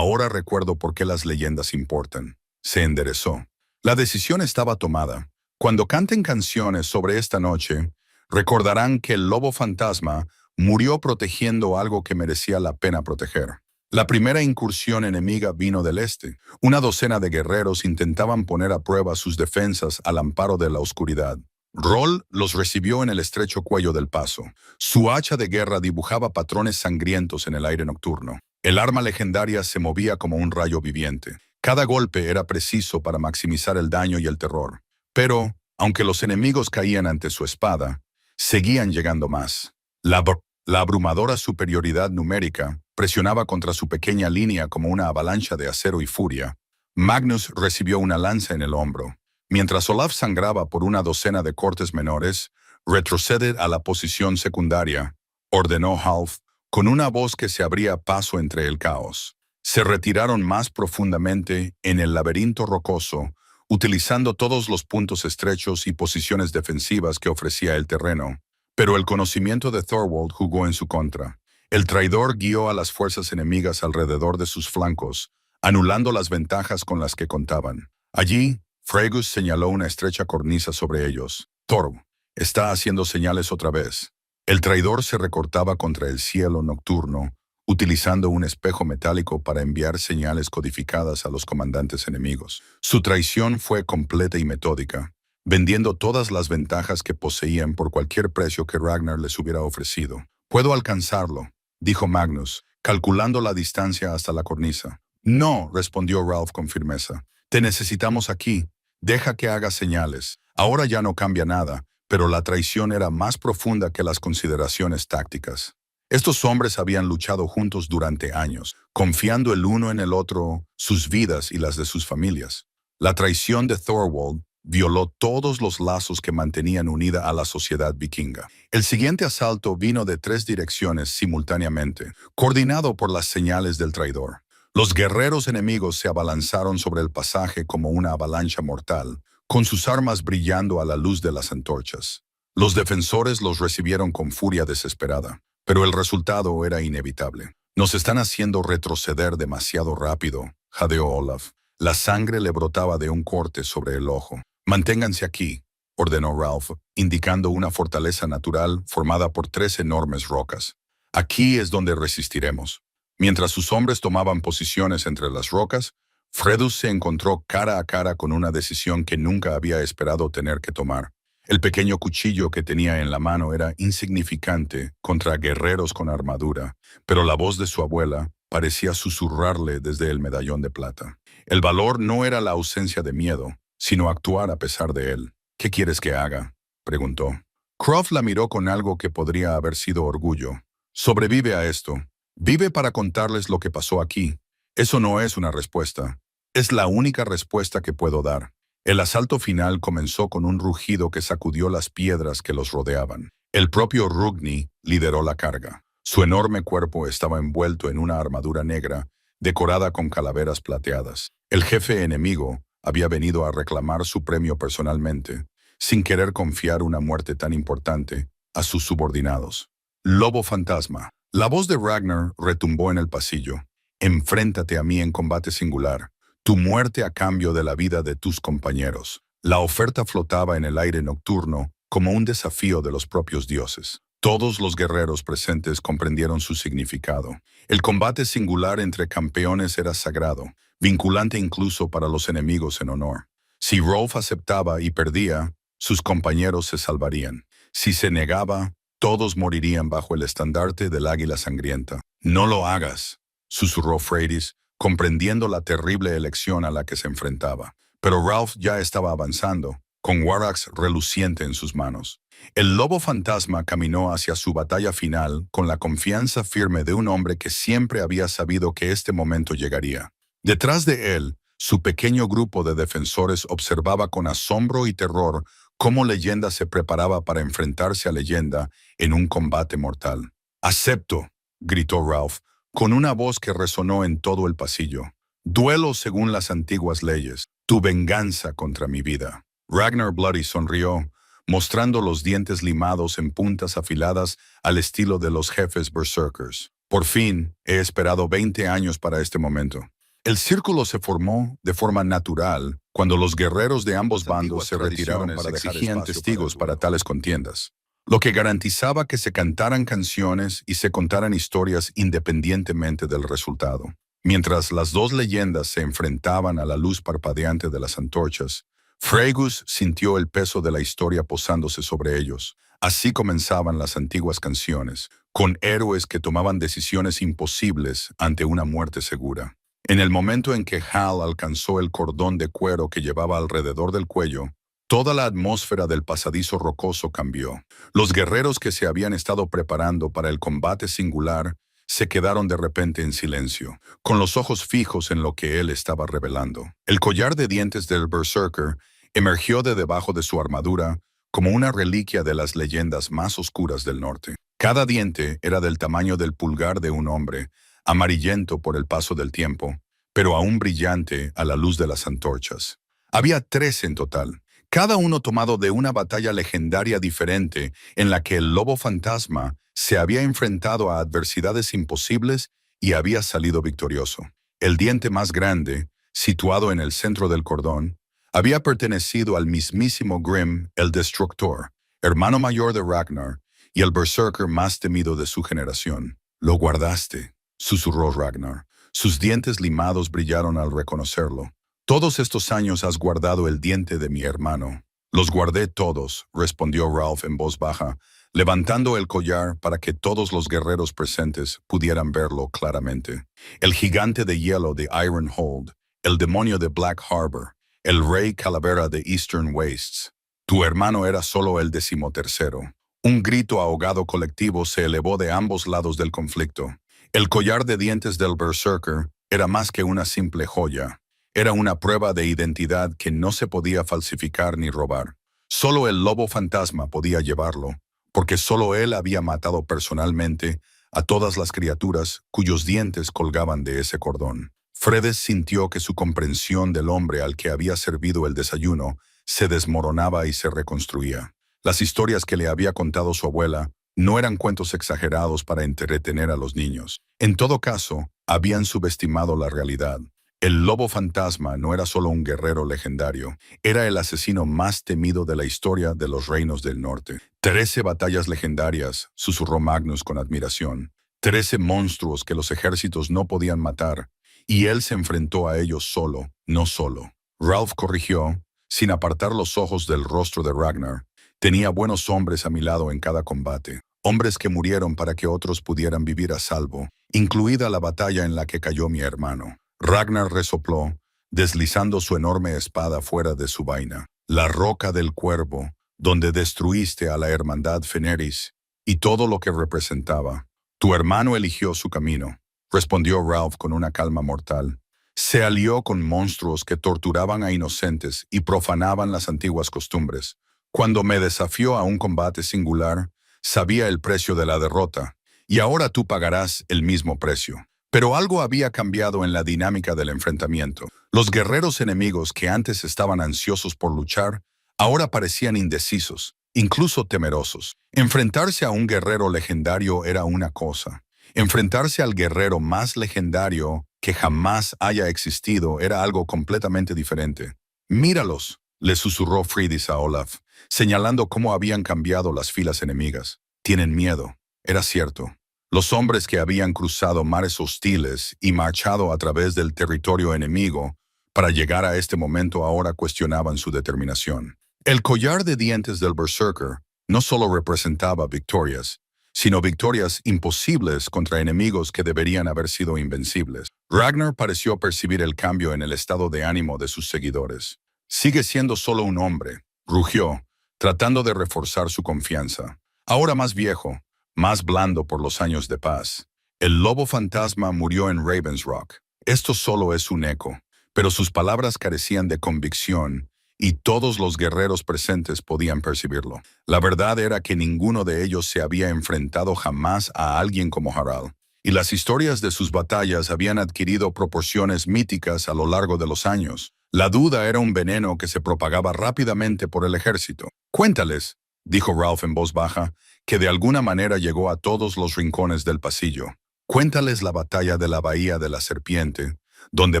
S1: recuerdo por qué las leyendas importan. Se enderezó. La decisión estaba tomada. Cuando canten canciones sobre esta noche, recordarán que el lobo fantasma murió protegiendo algo que merecía la pena proteger. La primera incursión enemiga vino del este. Una docena de guerreros intentaban poner a prueba sus defensas al amparo de la oscuridad. Roll los recibió en el estrecho cuello del paso. Su hacha de guerra dibujaba patrones sangrientos en el aire nocturno. El arma legendaria se movía como un rayo viviente. Cada golpe era preciso para maximizar el daño y el terror. Pero, aunque los enemigos caían ante su espada, seguían llegando más. La abrumadora superioridad numérica presionaba contra su pequeña línea como una avalancha de acero y furia. Magnus recibió una lanza en el hombro. Mientras Olaf sangraba por una docena de cortes menores, «Retroceded a la posición secundaria», ordenó Half, con una voz que se abría paso entre el caos. Se retiraron más profundamente en el laberinto rocoso, utilizando todos los puntos estrechos y posiciones defensivas que ofrecía el terreno. Pero el conocimiento de Thorwald jugó en su contra. El traidor guió a las fuerzas enemigas alrededor de sus flancos, anulando las ventajas con las que contaban. Allí, Fregus señaló una estrecha cornisa sobre ellos. «Thorw, está haciendo señales otra vez». El traidor se recortaba contra el cielo nocturno, utilizando un espejo metálico para enviar señales codificadas a los comandantes enemigos. Su traición fue completa y metódica, vendiendo todas las ventajas que poseían por cualquier precio que Ragnar les hubiera ofrecido. «Puedo alcanzarlo», dijo Magnus, calculando la distancia hasta la cornisa. «No», respondió Ralph con firmeza. «Te necesitamos aquí. Deja que haga señales. Ahora ya no cambia nada, pero la traición era más profunda que las consideraciones tácticas». Estos hombres habían luchado juntos durante años, confiando el uno en el otro sus vidas y las de sus familias. La traición de Thorwald violó todos los lazos que mantenían unida a la sociedad vikinga. El siguiente asalto vino de 3 direcciones simultáneamente, coordinado por las señales del traidor. Los guerreros enemigos se abalanzaron sobre el pasaje como una avalancha mortal, con sus armas brillando a la luz de las antorchas. Los defensores los recibieron con furia desesperada, pero el resultado era inevitable. Nos están haciendo retroceder demasiado rápido, jadeó Olaf. La sangre le brotaba de un corte sobre el ojo. Manténganse aquí, ordenó Ralph, indicando una fortaleza natural formada por 3 enormes rocas. Aquí es donde resistiremos. Mientras sus hombres tomaban posiciones entre las rocas, Fredus se encontró cara a cara con una decisión que nunca había esperado tener que tomar. El pequeño cuchillo que tenía en la mano era insignificante contra guerreros con armadura, pero la voz de su abuela parecía susurrarle desde el medallón de plata. El valor no era la ausencia de miedo, sino actuar a pesar de él. ¿Qué quieres que haga?, preguntó. Croft la miró con algo que podría haber sido orgullo. Sobrevive a esto. Vive para contarles lo que pasó aquí. Eso no es una respuesta. Es la única respuesta que puedo dar. El asalto final comenzó con un rugido que sacudió las piedras que los rodeaban. El propio Rugni lideró la carga. Su enorme cuerpo estaba envuelto en una armadura negra, decorada con calaveras plateadas. El jefe enemigo había venido a reclamar su premio personalmente, sin querer confiar una muerte tan importante a sus subordinados. Lobo fantasma. La voz de Ragnar retumbó en el pasillo. Enfréntate a mí en combate singular. Tu muerte a cambio de la vida de tus compañeros. La oferta flotaba en el aire nocturno como un desafío de los propios dioses. Todos los guerreros presentes comprendieron su significado. El combate singular entre campeones era sagrado, vinculante incluso para los enemigos en honor. Si Rolf aceptaba y perdía, sus compañeros se salvarían. Si se negaba, todos morirían bajo el estandarte del águila sangrienta. No lo hagas, susurró Freydis, comprendiendo la terrible elección a la que se enfrentaba. Pero Ralph ya estaba avanzando, con Warax reluciente en sus manos. El lobo fantasma caminó hacia su batalla final con la confianza firme de un hombre que siempre había sabido que este momento llegaría. Detrás de él, su pequeño grupo de defensores observaba con asombro y terror cómo Leyenda se preparaba para enfrentarse a Leyenda en un combate mortal. «Acepto», gritó Ralph, con una voz que resonó en todo el pasillo. «Duelo según las antiguas leyes. Tu venganza contra mi vida». Ragnar Bloody sonrió, mostrando los dientes limados en puntas afiladas al estilo de los jefes berserkers. «Por fin, he esperado 20 años para este momento». El círculo se formó de forma natural cuando los guerreros de ambos bandos se retiraron para dejar testigos para tales contiendas, lo que garantizaba que se cantaran canciones y se contaran historias independientemente del resultado. Mientras las 2 leyendas se enfrentaban a la luz parpadeante de las antorchas, Fregus sintió el peso de la historia posándose sobre ellos. Así comenzaban las antiguas canciones, con héroes que tomaban decisiones imposibles ante una muerte segura. En el momento en que Hal alcanzó el cordón de cuero que llevaba alrededor del cuello, toda la atmósfera del pasadizo rocoso cambió. Los guerreros que se habían estado preparando para el combate singular se quedaron de repente en silencio, con los ojos fijos en lo que él estaba revelando. El collar de dientes del berserker emergió de debajo de su armadura como una reliquia de las leyendas más oscuras del norte. Cada diente era del tamaño del pulgar de un hombre, amarillento por el paso del tiempo, pero aún brillante a la luz de las antorchas. Había 3 en total, cada uno tomado de una batalla legendaria diferente en la que el lobo fantasma se había enfrentado a adversidades imposibles y había salido victorioso. El diente más grande, situado en el centro del cordón, había pertenecido al mismísimo Grim el Destructor, hermano mayor de Ragnar y el berserker más temido de su generación. «Lo guardaste», susurró Ragnar. Sus dientes limados brillaron al reconocerlo. «Todos estos años has guardado el diente de mi hermano». «Los guardé todos», respondió Ralph en voz baja, levantando el collar para que todos los guerreros presentes pudieran verlo claramente. El gigante de hielo de Ironhold, el demonio de Black Harbor, el rey calavera de Eastern Wastes. Tu hermano era solo el 13º. Un grito ahogado colectivo se elevó de ambos lados del conflicto. El collar de dientes del berserker era más que una simple joya. Era una prueba de identidad que no se podía falsificar ni robar. Solo el lobo fantasma podía llevarlo, porque solo él había matado personalmente a todas las criaturas cuyos dientes colgaban de ese cordón. Fredes sintió que su comprensión del hombre al que había servido el desayuno se desmoronaba y se reconstruía. Las historias que le había contado su abuela no eran cuentos exagerados para entretener a los niños. En todo caso, habían subestimado la realidad. El lobo fantasma no era solo un guerrero legendario, era el asesino más temido de la historia de los reinos del norte. 13 batallas legendarias, susurró Magnus con admiración. 13 monstruos que los ejércitos no podían matar, y él se enfrentó a ellos solo, no solo. Ralph corrigió, sin apartar los ojos del rostro de Ragnar. Tenía buenos hombres a mi lado en cada combate, hombres que murieron para que otros pudieran vivir a salvo, incluida la batalla en la que cayó mi hermano. Ragnar resopló, deslizando su enorme espada fuera de su vaina. La roca del cuervo, donde destruiste a la hermandad Fenris y todo lo que representaba. Tu hermano eligió su camino, respondió Ralph con una calma mortal. Se alió con monstruos que torturaban a inocentes y profanaban las antiguas costumbres. Cuando me desafió a un combate singular, sabía el precio de la derrota, y ahora tú pagarás el mismo precio. Pero algo había cambiado en la dinámica del enfrentamiento. Los guerreros enemigos que antes estaban ansiosos por luchar, ahora parecían indecisos, incluso temerosos. Enfrentarse a un guerrero legendario era una cosa. Enfrentarse al guerrero más legendario que jamás haya existido era algo completamente diferente. «Míralos», le susurró Freydis a Olaf, señalando cómo habían cambiado las filas enemigas. «Tienen miedo». Era cierto. Los hombres que habían cruzado mares hostiles y marchado a través del territorio enemigo para llegar a este momento ahora cuestionaban su determinación. El collar de dientes del Berserker no solo representaba victorias, sino victorias imposibles contra enemigos que deberían haber sido invencibles. Ragnar pareció percibir el cambio en el estado de ánimo de sus seguidores. «Sigue siendo solo un hombre», rugió, tratando de reforzar su confianza. Ahora más viejo, más blando por los años de paz. El lobo fantasma murió en Ravens Rock. Esto solo es un eco, pero sus palabras carecían de convicción y todos los guerreros presentes podían percibirlo. La verdad era que ninguno de ellos se había enfrentado jamás a alguien como Harald, y las historias de sus batallas habían adquirido proporciones míticas a lo largo de los años. La duda era un veneno que se propagaba rápidamente por el ejército. «Cuéntales», dijo Ralph en voz baja, que de alguna manera llegó a todos los rincones del pasillo. «Cuéntales la batalla de la Bahía de la Serpiente, donde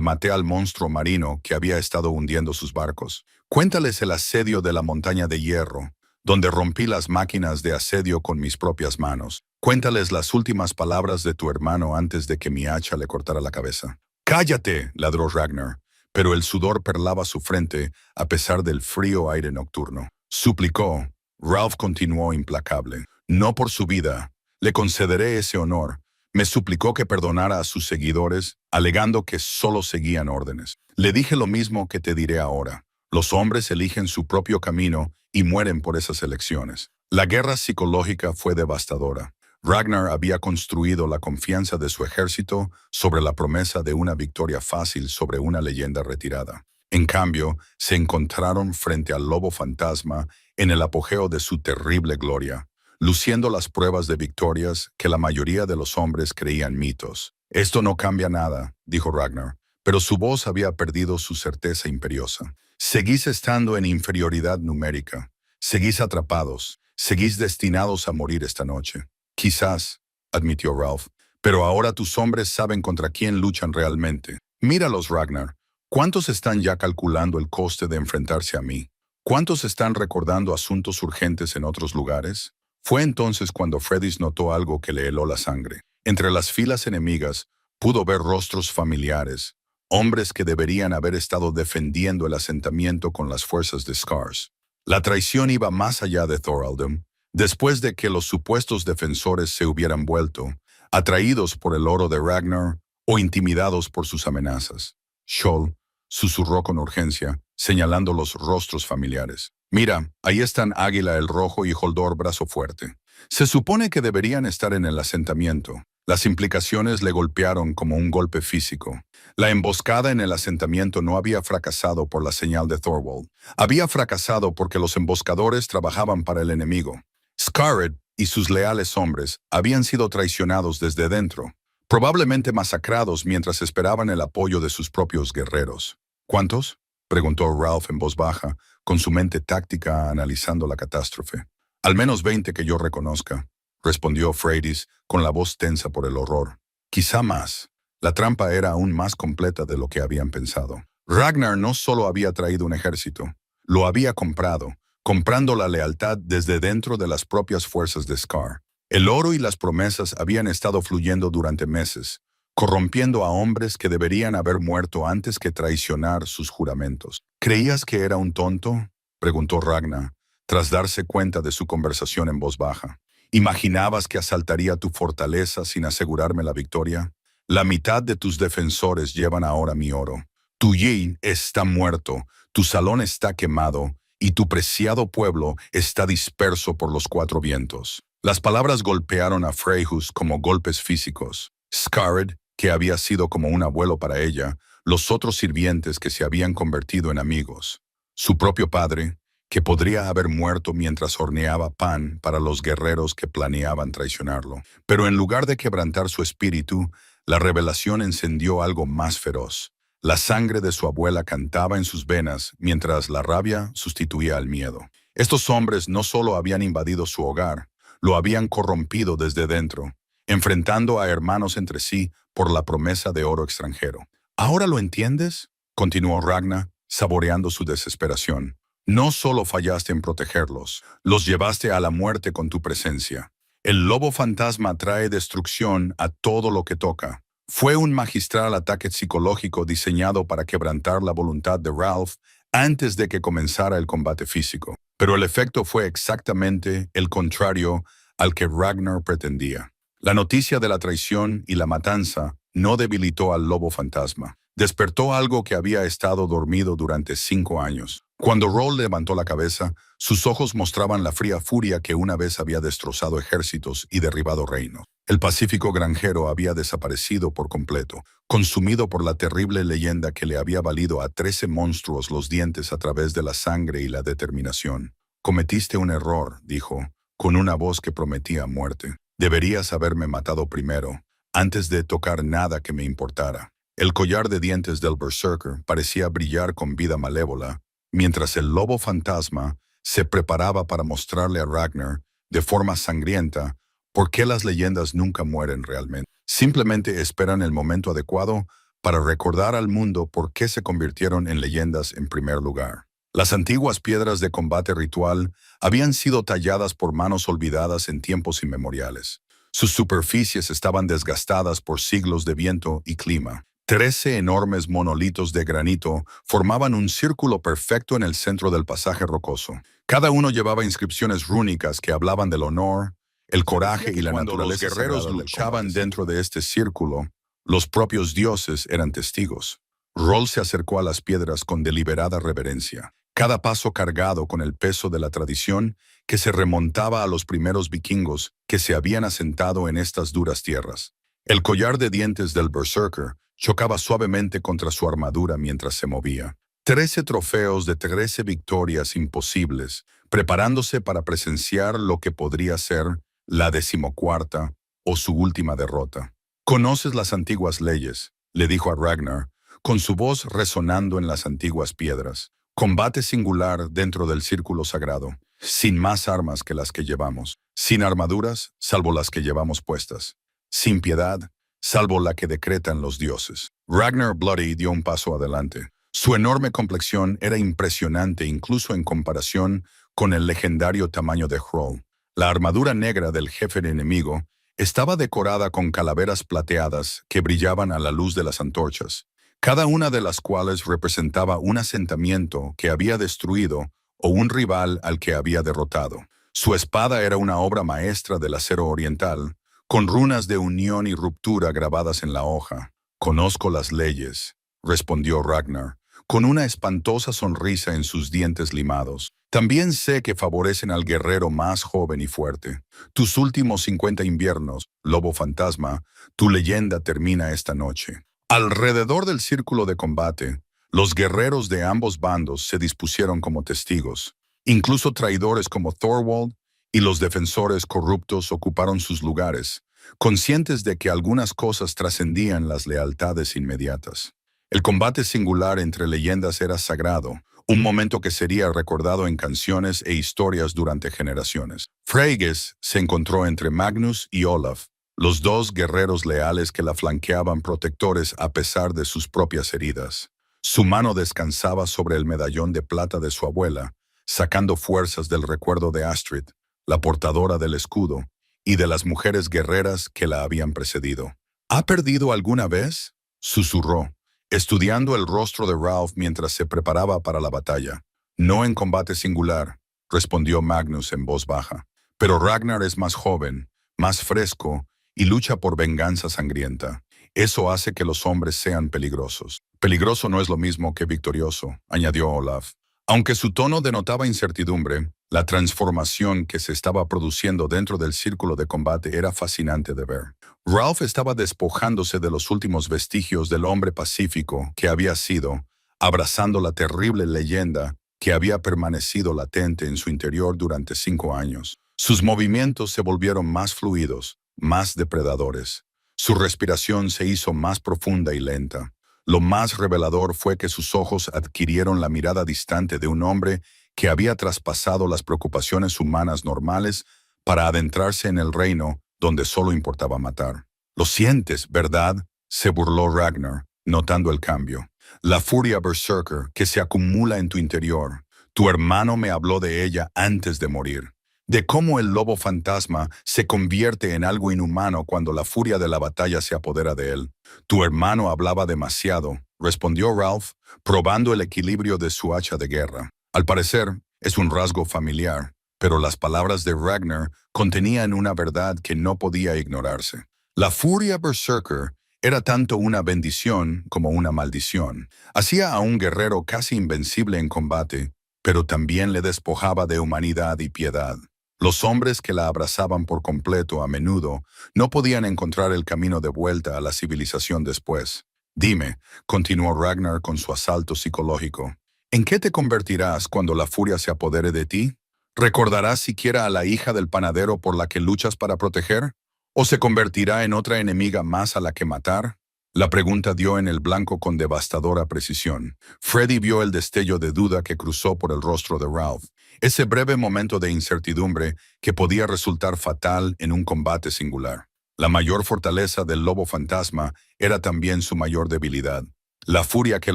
S1: maté al monstruo marino que había estado hundiendo sus barcos. Cuéntales el asedio de la Montaña de Hierro, donde rompí las máquinas de asedio con mis propias manos. Cuéntales las últimas palabras de tu hermano antes de que mi hacha le cortara la cabeza». «¡Cállate!», ladró Ragnar, pero el sudor perlaba su frente a pesar del frío aire nocturno. Suplicó. Ralph continuó implacable. «No por su vida. Le concederé ese honor». Me suplicó que perdonara a sus seguidores, alegando que solo seguían órdenes. Le dije lo mismo que te diré ahora. Los hombres eligen su propio camino y mueren por esas elecciones. La guerra psicológica fue devastadora. Ragnar había construido la confianza de su ejército sobre la promesa de una victoria fácil sobre una leyenda retirada. En cambio, se encontraron frente al lobo fantasma en el apogeo de su terrible gloria, luciendo las pruebas de victorias que la mayoría de los hombres creían mitos. «Esto no cambia nada», dijo Ragnar, pero su voz había perdido su certeza imperiosa. «Seguís estando en inferioridad numérica. Seguís atrapados. Seguís destinados a morir esta noche». «Quizás», admitió Ralph, «pero ahora tus hombres saben contra quién luchan realmente. Míralos, Ragnar. ¿Cuántos están ya calculando el coste de enfrentarse a mí? ¿Cuántos están recordando asuntos urgentes en otros lugares?» Fue entonces cuando Freydis notó algo que le heló la sangre. Entre las filas enemigas pudo ver rostros familiares, hombres que deberían haber estado defendiendo el asentamiento con las fuerzas de Scars. La traición iba más allá de Thoraldum. Después de que los supuestos defensores se hubieran vuelto, atraídos por el oro de Ragnar o intimidados por sus amenazas. Skjold susurró con urgencia, señalando los rostros familiares. «Mira, ahí están Águila el Rojo y Holdor Brazo Fuerte. Se supone que deberían estar en el asentamiento. Las implicaciones le golpearon como un golpe físico. La emboscada en el asentamiento no había fracasado por la señal de Thorwald. Había fracasado porque los emboscadores trabajaban para el enemigo. Scarred y sus leales hombres habían sido traicionados desde dentro, probablemente masacrados mientras esperaban el apoyo de sus propios guerreros. ¿Cuántos?, preguntó Ralph en voz baja, con su mente táctica analizando la catástrofe. Al menos 20 que yo reconozca, respondió Freydis con la voz tensa por el horror. Quizá más. La trampa era aún más completa de lo que habían pensado. Ragnar no solo había traído un ejército, lo había comprado, comprando la lealtad desde dentro de las propias fuerzas de Scar. El oro y las promesas habían estado fluyendo durante meses, corrompiendo a hombres que deberían haber muerto antes que traicionar sus juramentos. ¿Creías que era un tonto?, preguntó Ragnar, tras darse cuenta de su conversación en voz baja. ¿Imaginabas que asaltaría tu fortaleza sin asegurarme la victoria? La mitad de tus defensores llevan ahora mi oro. Tu Yin está muerto, tu salón está quemado, y tu preciado pueblo está disperso por los 4 vientos. Las palabras golpearon a Freyhus como golpes físicos. Scarred, que había sido como un abuelo para ella, los otros sirvientes que se habían convertido en amigos. Su propio padre, que podría haber muerto mientras horneaba pan para los guerreros que planeaban traicionarlo. Pero en lugar de quebrantar su espíritu, la revelación encendió algo más feroz. La sangre de su abuela cantaba en sus venas mientras la rabia sustituía al miedo. Estos hombres no solo habían invadido su hogar, lo habían corrompido desde dentro, enfrentando a hermanos entre sí por la promesa de oro extranjero. ¿Ahora lo entiendes?, continuó Ragnar, saboreando su desesperación. No solo fallaste en protegerlos, los llevaste a la muerte con tu presencia. El lobo fantasma trae destrucción a todo lo que toca. Fue un magistral ataque psicológico diseñado para quebrantar la voluntad de Ralph antes de que comenzara el combate físico. Pero el efecto fue exactamente el contrario al que Ragnar pretendía. La noticia de la traición y la matanza no debilitó al lobo fantasma. Despertó algo que había estado dormido durante 5 años. Cuando Roll levantó la cabeza, sus ojos mostraban la fría furia que una vez había destrozado ejércitos y derribado reinos. El pacífico granjero había desaparecido por completo, consumido por la terrible leyenda que le había valido a 13 monstruos los dientes a través de la sangre y la determinación. Cometiste un error, dijo, con una voz que prometía muerte. Deberías haberme matado primero, antes de tocar nada que me importara. El collar de dientes del Berserker parecía brillar con vida malévola, mientras el lobo fantasma se preparaba para mostrarle a Ragnar, de forma sangrienta, por qué las leyendas nunca mueren realmente. Simplemente esperan el momento adecuado para recordar al mundo por qué se convirtieron en leyendas en primer lugar. Las antiguas piedras de combate ritual habían sido talladas por manos olvidadas en tiempos inmemoriales. Sus superficies estaban desgastadas por siglos de viento y clima. 13 enormes monolitos de granito formaban un círculo perfecto en el centro del pasaje rocoso. Cada uno llevaba inscripciones rúnicas que hablaban del honor, el coraje y la naturaleza. Cuando los guerreros luchaban dentro de este círculo, los propios dioses eran testigos. Roll se acercó a las piedras con deliberada reverencia, cada paso cargado con el peso de la tradición que se remontaba a los primeros vikingos que se habían asentado en estas duras tierras. El collar de dientes del Berserker chocaba suavemente contra su armadura mientras se movía. 13 trofeos de 13 victorias imposibles, preparándose para presenciar lo que podría ser la 14ª o su última derrota. «Conoces las antiguas leyes», le dijo a Ragnar, con su voz resonando en las antiguas piedras. «Combate singular dentro del círculo sagrado, sin más armas que las que llevamos, sin armaduras, salvo las que llevamos puestas, sin piedad, salvo la que decretan los dioses». Ragnar Bloody dio un paso adelante. Su enorme complexión era impresionante incluso en comparación con el legendario tamaño de Hrol. La armadura negra del jefe enemigo estaba decorada con calaveras plateadas que brillaban a la luz de las antorchas, cada una de las cuales representaba un asentamiento que había destruido o un rival al que había derrotado. Su espada era una obra maestra del acero oriental, con runas de unión y ruptura grabadas en la hoja. «Conozco las leyes», respondió Ragnar, con una espantosa sonrisa en sus dientes limados. También sé que favorecen al guerrero más joven y fuerte. Tus últimos 50 inviernos, lobo fantasma, tu leyenda termina esta noche. Alrededor del círculo de combate, los guerreros de ambos bandos se dispusieron como testigos. Incluso traidores como Thorwald y los defensores corruptos ocuparon sus lugares, conscientes de que algunas cosas trascendían las lealtades inmediatas. El combate singular entre leyendas era sagrado, un momento que sería recordado en canciones e historias durante generaciones. Freygis se encontró entre Magnus y Olaf, los dos guerreros leales que la flanqueaban protectores a pesar de sus propias heridas. Su mano descansaba sobre el medallón de plata de su abuela, sacando fuerzas del recuerdo de Astrid, la portadora del escudo, y de las mujeres guerreras que la habían precedido. ¿Ha perdido alguna vez?, susurró, estudiando el rostro de Ralph mientras se preparaba para la batalla. No en combate singular, respondió Magnus en voz baja. Pero Ragnar es más joven, más fresco, y lucha por venganza sangrienta. Eso hace que los hombres sean peligrosos. Peligroso no es lo mismo que victorioso, añadió Olaf. Aunque su tono denotaba incertidumbre, la transformación que se estaba produciendo dentro del círculo de combate era fascinante de ver. Ralph estaba despojándose de los últimos vestigios del hombre pacífico que había sido, abrazando la terrible leyenda que había permanecido latente en su interior durante 5 años. Sus movimientos se volvieron más fluidos, más depredadores. Su respiración se hizo más profunda y lenta. Lo más revelador fue que sus ojos adquirieron la mirada distante de un hombre que había traspasado las preocupaciones humanas normales para adentrarse en el reino donde solo importaba matar. «Lo sientes, ¿verdad?», se burló Ragnar, notando el cambio. «La furia berserker que se acumula en tu interior. Tu hermano me habló de ella antes de morir. De cómo el lobo fantasma se convierte en algo inhumano cuando la furia de la batalla se apodera de él. Tu hermano hablaba demasiado», respondió Ralph, probando el equilibrio de su hacha de guerra. Al parecer, es un rasgo familiar, pero las palabras de Ragnar contenían una verdad que no podía ignorarse. La furia berserker era tanto una bendición como una maldición. Hacía a un guerrero casi invencible en combate, pero también le despojaba de humanidad y piedad. Los hombres que la abrazaban por completo a menudo no podían encontrar el camino de vuelta a la civilización después. «Dime», continuó Ragnar con su asalto psicológico, «¿en qué te convertirás cuando la furia se apodere de ti? ¿Recordarás siquiera a la hija del panadero por la que luchas para proteger? ¿O se convertirá en otra enemiga más a la que matar?» La pregunta dio en el blanco con devastadora precisión. Freddy vio el destello de duda que cruzó por el rostro de Ralph. Ese breve momento de incertidumbre que podía resultar fatal en un combate singular. La mayor fortaleza del lobo fantasma era también su mayor debilidad. La furia que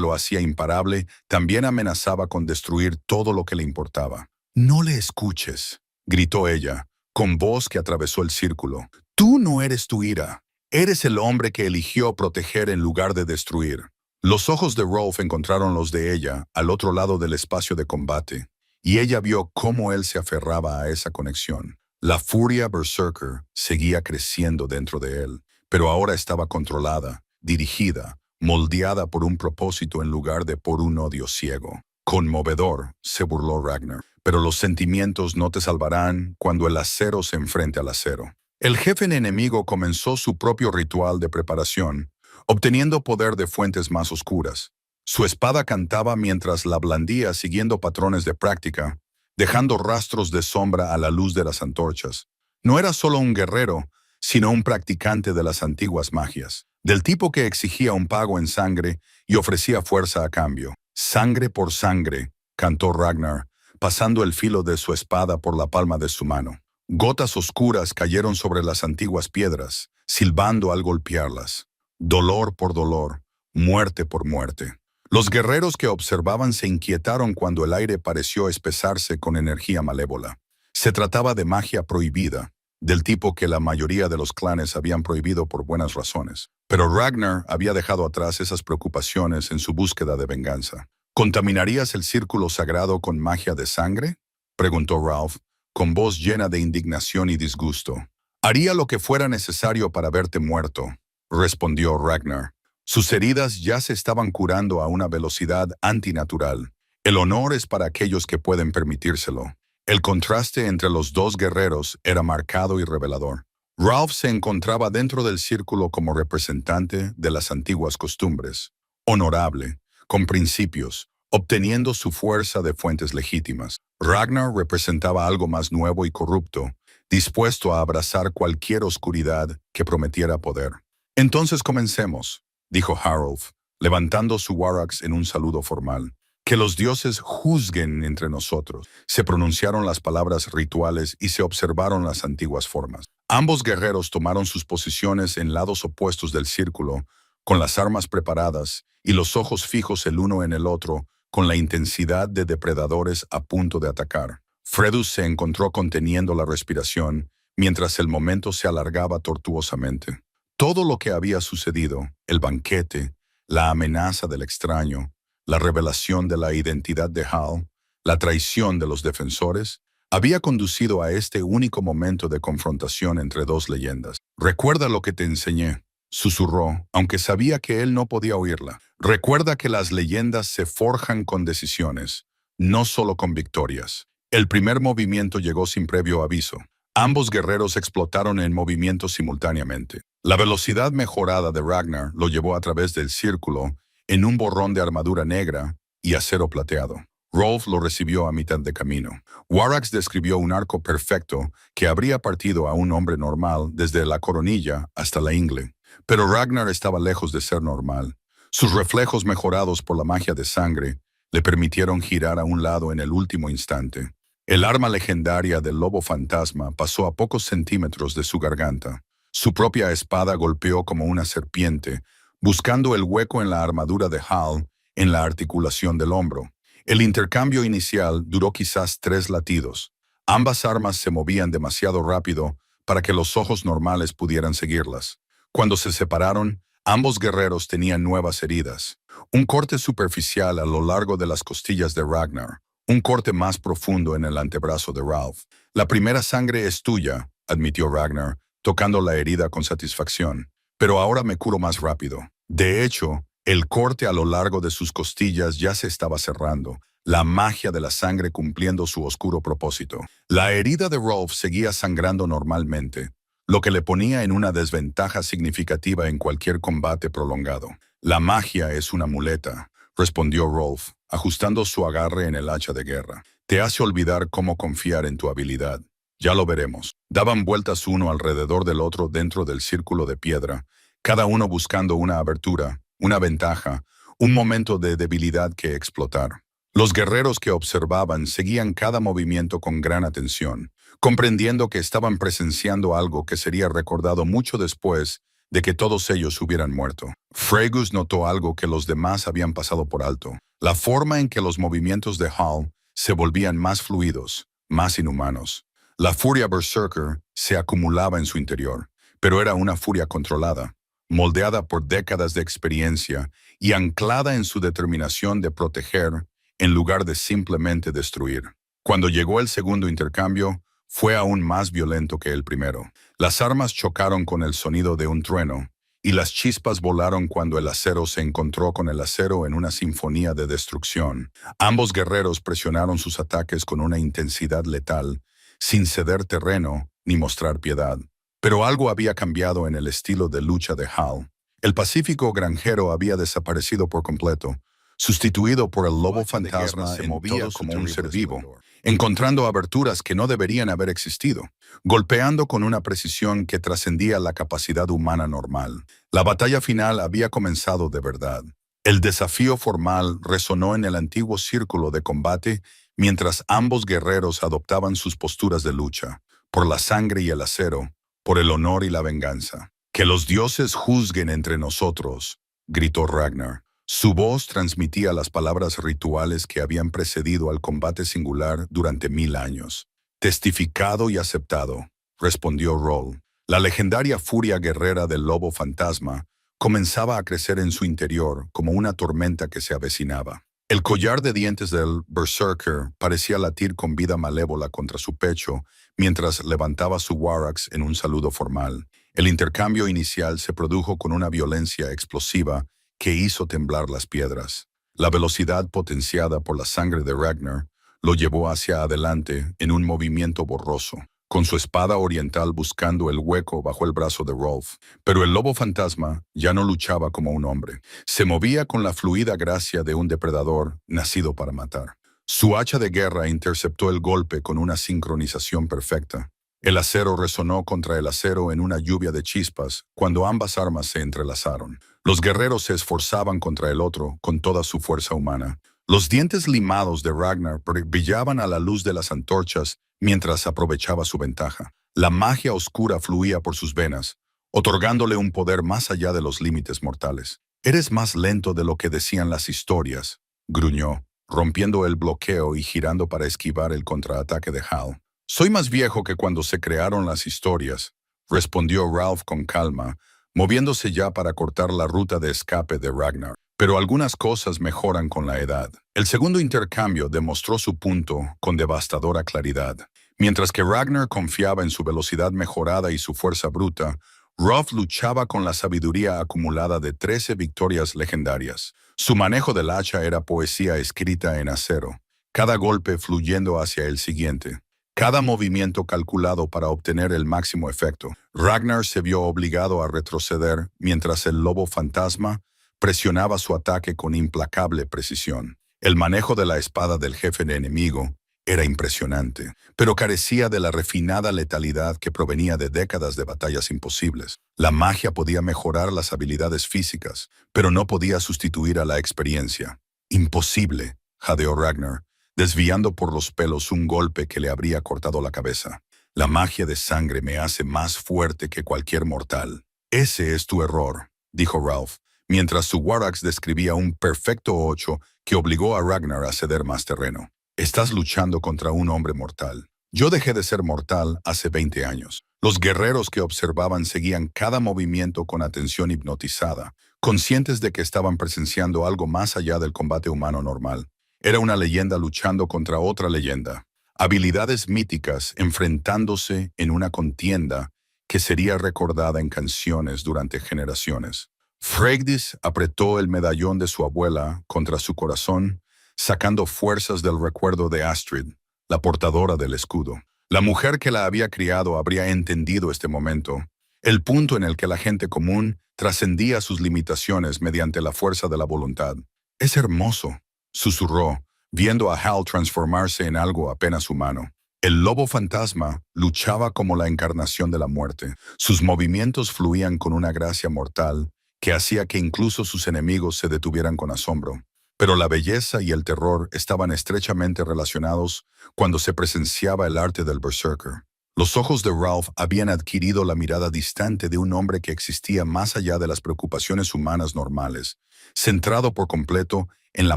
S1: lo hacía imparable también amenazaba con destruir todo lo que le importaba. «No le escuches», gritó ella, con voz que atravesó el círculo. «Tú no eres tu ira. Eres el hombre que eligió proteger en lugar de destruir». Los ojos de Rolf encontraron los de ella al otro lado del espacio de combate, y ella vio cómo él se aferraba a esa conexión. La furia berserker seguía creciendo dentro de él, pero ahora estaba controlada, dirigida, moldeada por un propósito en lugar de por un odio ciego. «Conmovedor», se burló Ragnar, «pero los sentimientos no te salvarán cuando el acero se enfrente al acero». El jefe enemigo comenzó su propio ritual de preparación, obteniendo poder de fuentes más oscuras. Su espada cantaba mientras la blandía siguiendo patrones de práctica, dejando rastros de sombra a la luz de las antorchas. No era solo un guerrero, sino un practicante de las antiguas magias, del tipo que exigía un pago en sangre y ofrecía fuerza a cambio. «Sangre por sangre», cantó Ragnar, pasando el filo de su espada por la palma de su mano. Gotas oscuras cayeron sobre las antiguas piedras, silbando al golpearlas. Dolor por dolor, muerte por muerte. Los guerreros que observaban se inquietaron cuando el aire pareció espesarse con energía malévola. Se trataba de magia prohibida, del tipo que la mayoría de los clanes habían prohibido por buenas razones. Pero Ragnar había dejado atrás esas preocupaciones en su búsqueda de venganza. «¿Contaminarías el círculo sagrado con magia de sangre?», preguntó Ralph, con voz llena de indignación y disgusto. «Haría lo que fuera necesario para verte muerto», respondió Ragnar. Sus heridas ya se estaban curando a una velocidad antinatural. El honor es para aquellos que pueden permitírselo. El contraste entre los dos guerreros era marcado y revelador. Ralph se encontraba dentro del círculo como representante de las antiguas costumbres, honorable, con principios, obteniendo su fuerza de fuentes legítimas. Ragnar representaba algo más nuevo y corrupto, dispuesto a abrazar cualquier oscuridad que prometiera poder. Entonces comencemos, dijo Harold, levantando su Warax en un saludo formal. Que los dioses juzguen entre nosotros. Se pronunciaron las palabras rituales y se observaron las antiguas formas. Ambos guerreros tomaron sus posiciones en lados opuestos del círculo, con las armas preparadas y los ojos fijos el uno en el otro, con la intensidad de depredadores a punto de atacar. Fredus se encontró conteniendo la respiración, mientras el momento se alargaba tortuosamente. Todo lo que había sucedido, el banquete, la amenaza del extraño, la revelación de la identidad de Hal, la traición de los defensores, había conducido a este único momento de confrontación entre dos leyendas. «Recuerda lo que te enseñé», susurró, aunque sabía que él no podía oírla. «Recuerda que las leyendas se forjan con decisiones, no solo con victorias». El primer movimiento llegó sin previo aviso. Ambos guerreros explotaron en movimiento simultáneamente. La velocidad mejorada de Ragnar lo llevó a través del círculo en un borrón de armadura negra y acero plateado. Rolf lo recibió a mitad de camino. Warax describió un arco perfecto que habría partido a un hombre normal desde la coronilla hasta la ingle. Pero Ragnar estaba lejos de ser normal. Sus reflejos mejorados por la magia de sangre le permitieron girar a un lado en el último instante. El arma legendaria del lobo fantasma pasó a pocos centímetros de su garganta. Su propia espada golpeó como una serpiente, buscando el hueco en la armadura de Hal en la articulación del hombro. El intercambio inicial duró quizás 3 latidos. Ambas armas se movían demasiado rápido para que los ojos normales pudieran seguirlas. Cuando se separaron, ambos guerreros tenían nuevas heridas. Un corte superficial a lo largo de las costillas de Ragnar, un corte más profundo en el antebrazo de Ralph. «La primera sangre es tuya», admitió Ragnar, tocando la herida con satisfacción. «Pero ahora me curo más rápido». De hecho, el corte a lo largo de sus costillas ya se estaba cerrando, la magia de la sangre cumpliendo su oscuro propósito. La herida de Rolf seguía sangrando normalmente, lo que le ponía en una desventaja significativa en cualquier combate prolongado. «La magia es una muleta», respondió Rolf, ajustando su agarre en el hacha de guerra. «Te hace olvidar cómo confiar en tu habilidad. Ya lo veremos». Daban vueltas uno alrededor del otro dentro del círculo de piedra, cada uno buscando una abertura, una ventaja, un momento de debilidad que explotar. Los guerreros que observaban seguían cada movimiento con gran atención, comprendiendo que estaban presenciando algo que sería recordado mucho después de que todos ellos hubieran muerto. Fregus notó algo que los demás habían pasado por alto: la forma en que los movimientos de Hal se volvían más fluidos, más inhumanos. La furia berserker se acumulaba en su interior, pero era una furia controlada, moldeada por décadas de experiencia y anclada en su determinación de proteger en lugar de simplemente destruir. Cuando llegó el segundo intercambio, fue aún más violento que el primero. Las armas chocaron con el sonido de un trueno, y las chispas volaron cuando el acero se encontró con el acero en una sinfonía de destrucción. Ambos guerreros presionaron sus ataques con una intensidad letal, sin ceder terreno ni mostrar piedad. Pero algo había cambiado en el estilo de lucha de Hal. El pacífico granjero había desaparecido por completo, sustituido por el lobo fantasma. Se movía como un ser vivo, encontrando aberturas que no deberían haber existido, golpeando con una precisión que trascendía la capacidad humana normal. La batalla final había comenzado de verdad. El desafío formal resonó en el antiguo círculo de combate mientras ambos guerreros adoptaban sus posturas de lucha, por la sangre y el acero, por el honor y la venganza. «Que los dioses juzguen entre nosotros», gritó Ragnar. Su voz transmitía las palabras rituales que habían precedido al combate singular durante 1000 años. «Testificado y aceptado», respondió Roll. La legendaria furia guerrera del lobo fantasma comenzaba a crecer en su interior como una tormenta que se avecinaba. El collar de dientes del berserker parecía latir con vida malévola contra su pecho mientras levantaba su Warax en un saludo formal. El intercambio inicial se produjo con una violencia explosiva que hizo temblar las piedras. La velocidad potenciada por la sangre de Ragnar lo llevó hacia adelante en un movimiento borroso, con su espada oriental buscando el hueco bajo el brazo de Rolf. Pero el lobo fantasma ya no luchaba como un hombre. Se movía con la fluida gracia de un depredador nacido para matar. Su hacha de guerra interceptó el golpe con una sincronización perfecta. El acero resonó contra el acero en una lluvia de chispas cuando ambas armas se entrelazaron. Los guerreros se esforzaban contra el otro con toda su fuerza humana. Los dientes limados de Ragnar brillaban a la luz de las antorchas mientras aprovechaba su ventaja. La magia oscura fluía por sus venas, otorgándole un poder más allá de los límites mortales. «Eres más lento de lo que decían las historias», gruñó, rompiendo el bloqueo y girando para esquivar el contraataque de Hal. «Soy más viejo que cuando se crearon las historias», respondió Ralph con calma, moviéndose ya para cortar la ruta de escape de Ragnar. «Pero algunas cosas mejoran con la edad». El segundo intercambio demostró su punto con devastadora claridad. Mientras que Ragnar confiaba en su velocidad mejorada y su fuerza bruta, Rolf luchaba con la sabiduría acumulada de 13 victorias legendarias. Su manejo del hacha era poesía escrita en acero, cada golpe fluyendo hacia el siguiente. Cada movimiento calculado para obtener el máximo efecto. Ragnar se vio obligado a retroceder mientras el lobo fantasma presionaba su ataque con implacable precisión. El manejo de la espada del jefe de enemigo era impresionante, pero carecía de la refinada letalidad que provenía de décadas de batallas imposibles. La magia podía mejorar las habilidades físicas, pero no podía sustituir a la experiencia. «Imposible», jadeó Ragnar, desviando por los pelos un golpe que le habría cortado la cabeza. «La magia de sangre me hace más fuerte que cualquier mortal». «Ese es tu error», dijo Ralph, mientras su War-Axe describía un perfecto 8 que obligó a Ragnar a ceder más terreno. «Estás luchando contra un hombre mortal. Yo dejé de ser mortal hace 20 años». Los guerreros que observaban seguían cada movimiento con atención hipnotizada, conscientes de que estaban presenciando algo más allá del combate humano normal. Era una leyenda luchando contra otra leyenda. Habilidades míticas enfrentándose en una contienda que sería recordada en canciones durante generaciones. Freydis apretó el medallón de su abuela contra su corazón, sacando fuerzas del recuerdo de Astrid, la portadora del escudo. La mujer que la había criado habría entendido este momento, el punto en el que la gente común trascendía sus limitaciones mediante la fuerza de la voluntad. «Es hermoso», susurró, viendo a Hal transformarse en algo apenas humano. El lobo fantasma luchaba como la encarnación de la muerte. Sus movimientos fluían con una gracia mortal que hacía que incluso sus enemigos se detuvieran con asombro. Pero la belleza y el terror estaban estrechamente relacionados cuando se presenciaba el arte del berserker. Los ojos de Ralph habían adquirido la mirada distante de un hombre que existía más allá de las preocupaciones humanas normales, centrado por completo en la